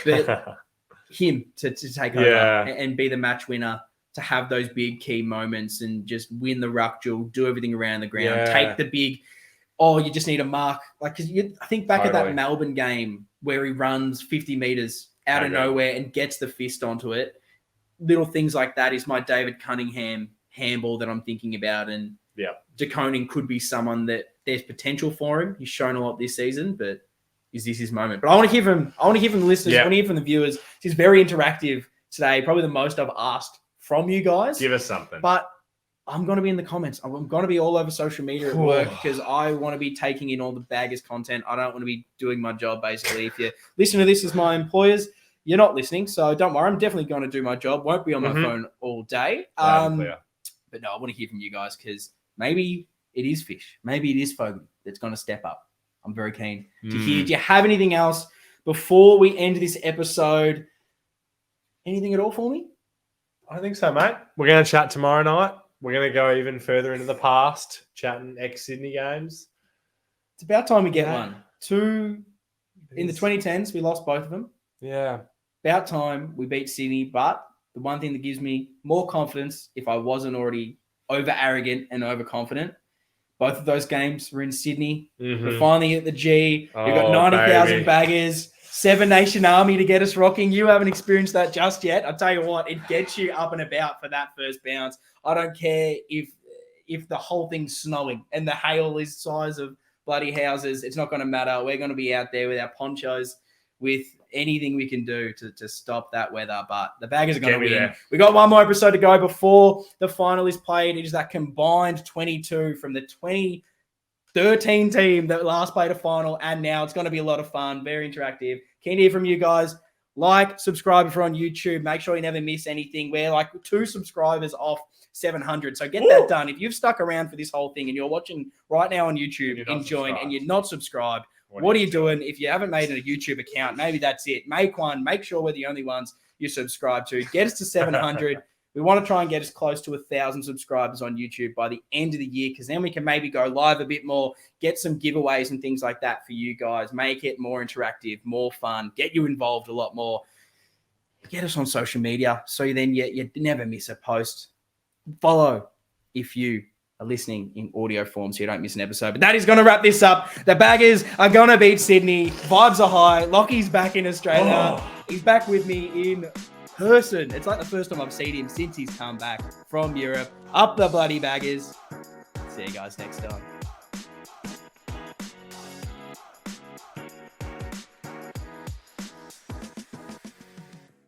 but him to take over and be the match winner, to have those big key moments and just win the ruck duel, do everything around the ground, take the big, you just need a mark. Like, because I think back at that Melbourne game where he runs 50 meters out of nowhere and gets the fist onto it. Little things like that is my David Cunningham handball that I'm thinking about. And De Koning could be someone that there's potential for him. He's shown a lot this season, but is this his moment? But I want to hear from the listeners. I want to hear from the viewers. He's very interactive today. Probably the most I've asked from you guys. Give us something. But I'm going to be in the comments. I'm going to be all over social media at work because I want to be taking in all the baggers content. I don't want to be doing my job, basically. If you listen to this as my employers, you're not listening, so don't worry. I'm definitely going to do my job. Won't be on my phone all day. But no, I want to hear from you guys because maybe it is Fish. Maybe it is Fogarty that's going to step up. I'm very keen to hear. Do you have anything else before we end this episode? Anything at all for me? I think so, mate. We're going to chat tomorrow night. We're going to go even further into the past, chatting ex-Sydney games. It's about time we get one. Two in the 2010s, we lost both of them. Yeah. About time we beat Sydney, but the one thing that gives me more confidence, if I wasn't already over-arrogant and overconfident, both of those games were in Sydney. We're finally at the G. We've got 90,000 baggers. 7 Nation Army to get us rocking. You haven't experienced that just yet. I'll tell you what, it gets you up and about for that first bounce. I don't care if the whole thing's snowing and the hail is size of bloody houses. It's not going to matter. We're going to be out there with our ponchos, with anything we can do to stop that weather. But the baggers are going to win. We got one more episode to go before the final is played. It is that combined 22 from the 2013 team that last played a final, and now it's going to be a lot of fun, very interactive. Keen to hear from you guys. Like, subscribe if you're on YouTube. Make sure you never miss anything. We're like 2 subscribers off 700. So get that done. If you've stuck around for this whole thing and you're watching right now on YouTube, enjoying, and you're not subscribed, what are you doing? If you haven't made a YouTube account, maybe that's it. Make one. Make sure we're the only ones you subscribe to. Get us to 700. We want to try and get us close to 1,000 subscribers on YouTube by the end of the year, because then we can maybe go live a bit more, get some giveaways and things like that for you guys, make it more interactive, more fun, get you involved a lot more. Get us on social media so then you never miss a post. Follow if you are listening in audio form so you don't miss an episode. But that is going to wrap this up. The Baggers are going to beat Sydney. Vibes are high. Lockie's back in Australia. He's back with me in person. It's like the first time I've seen him since he's come back from Europe. Up the bloody Baggers. See you guys next time.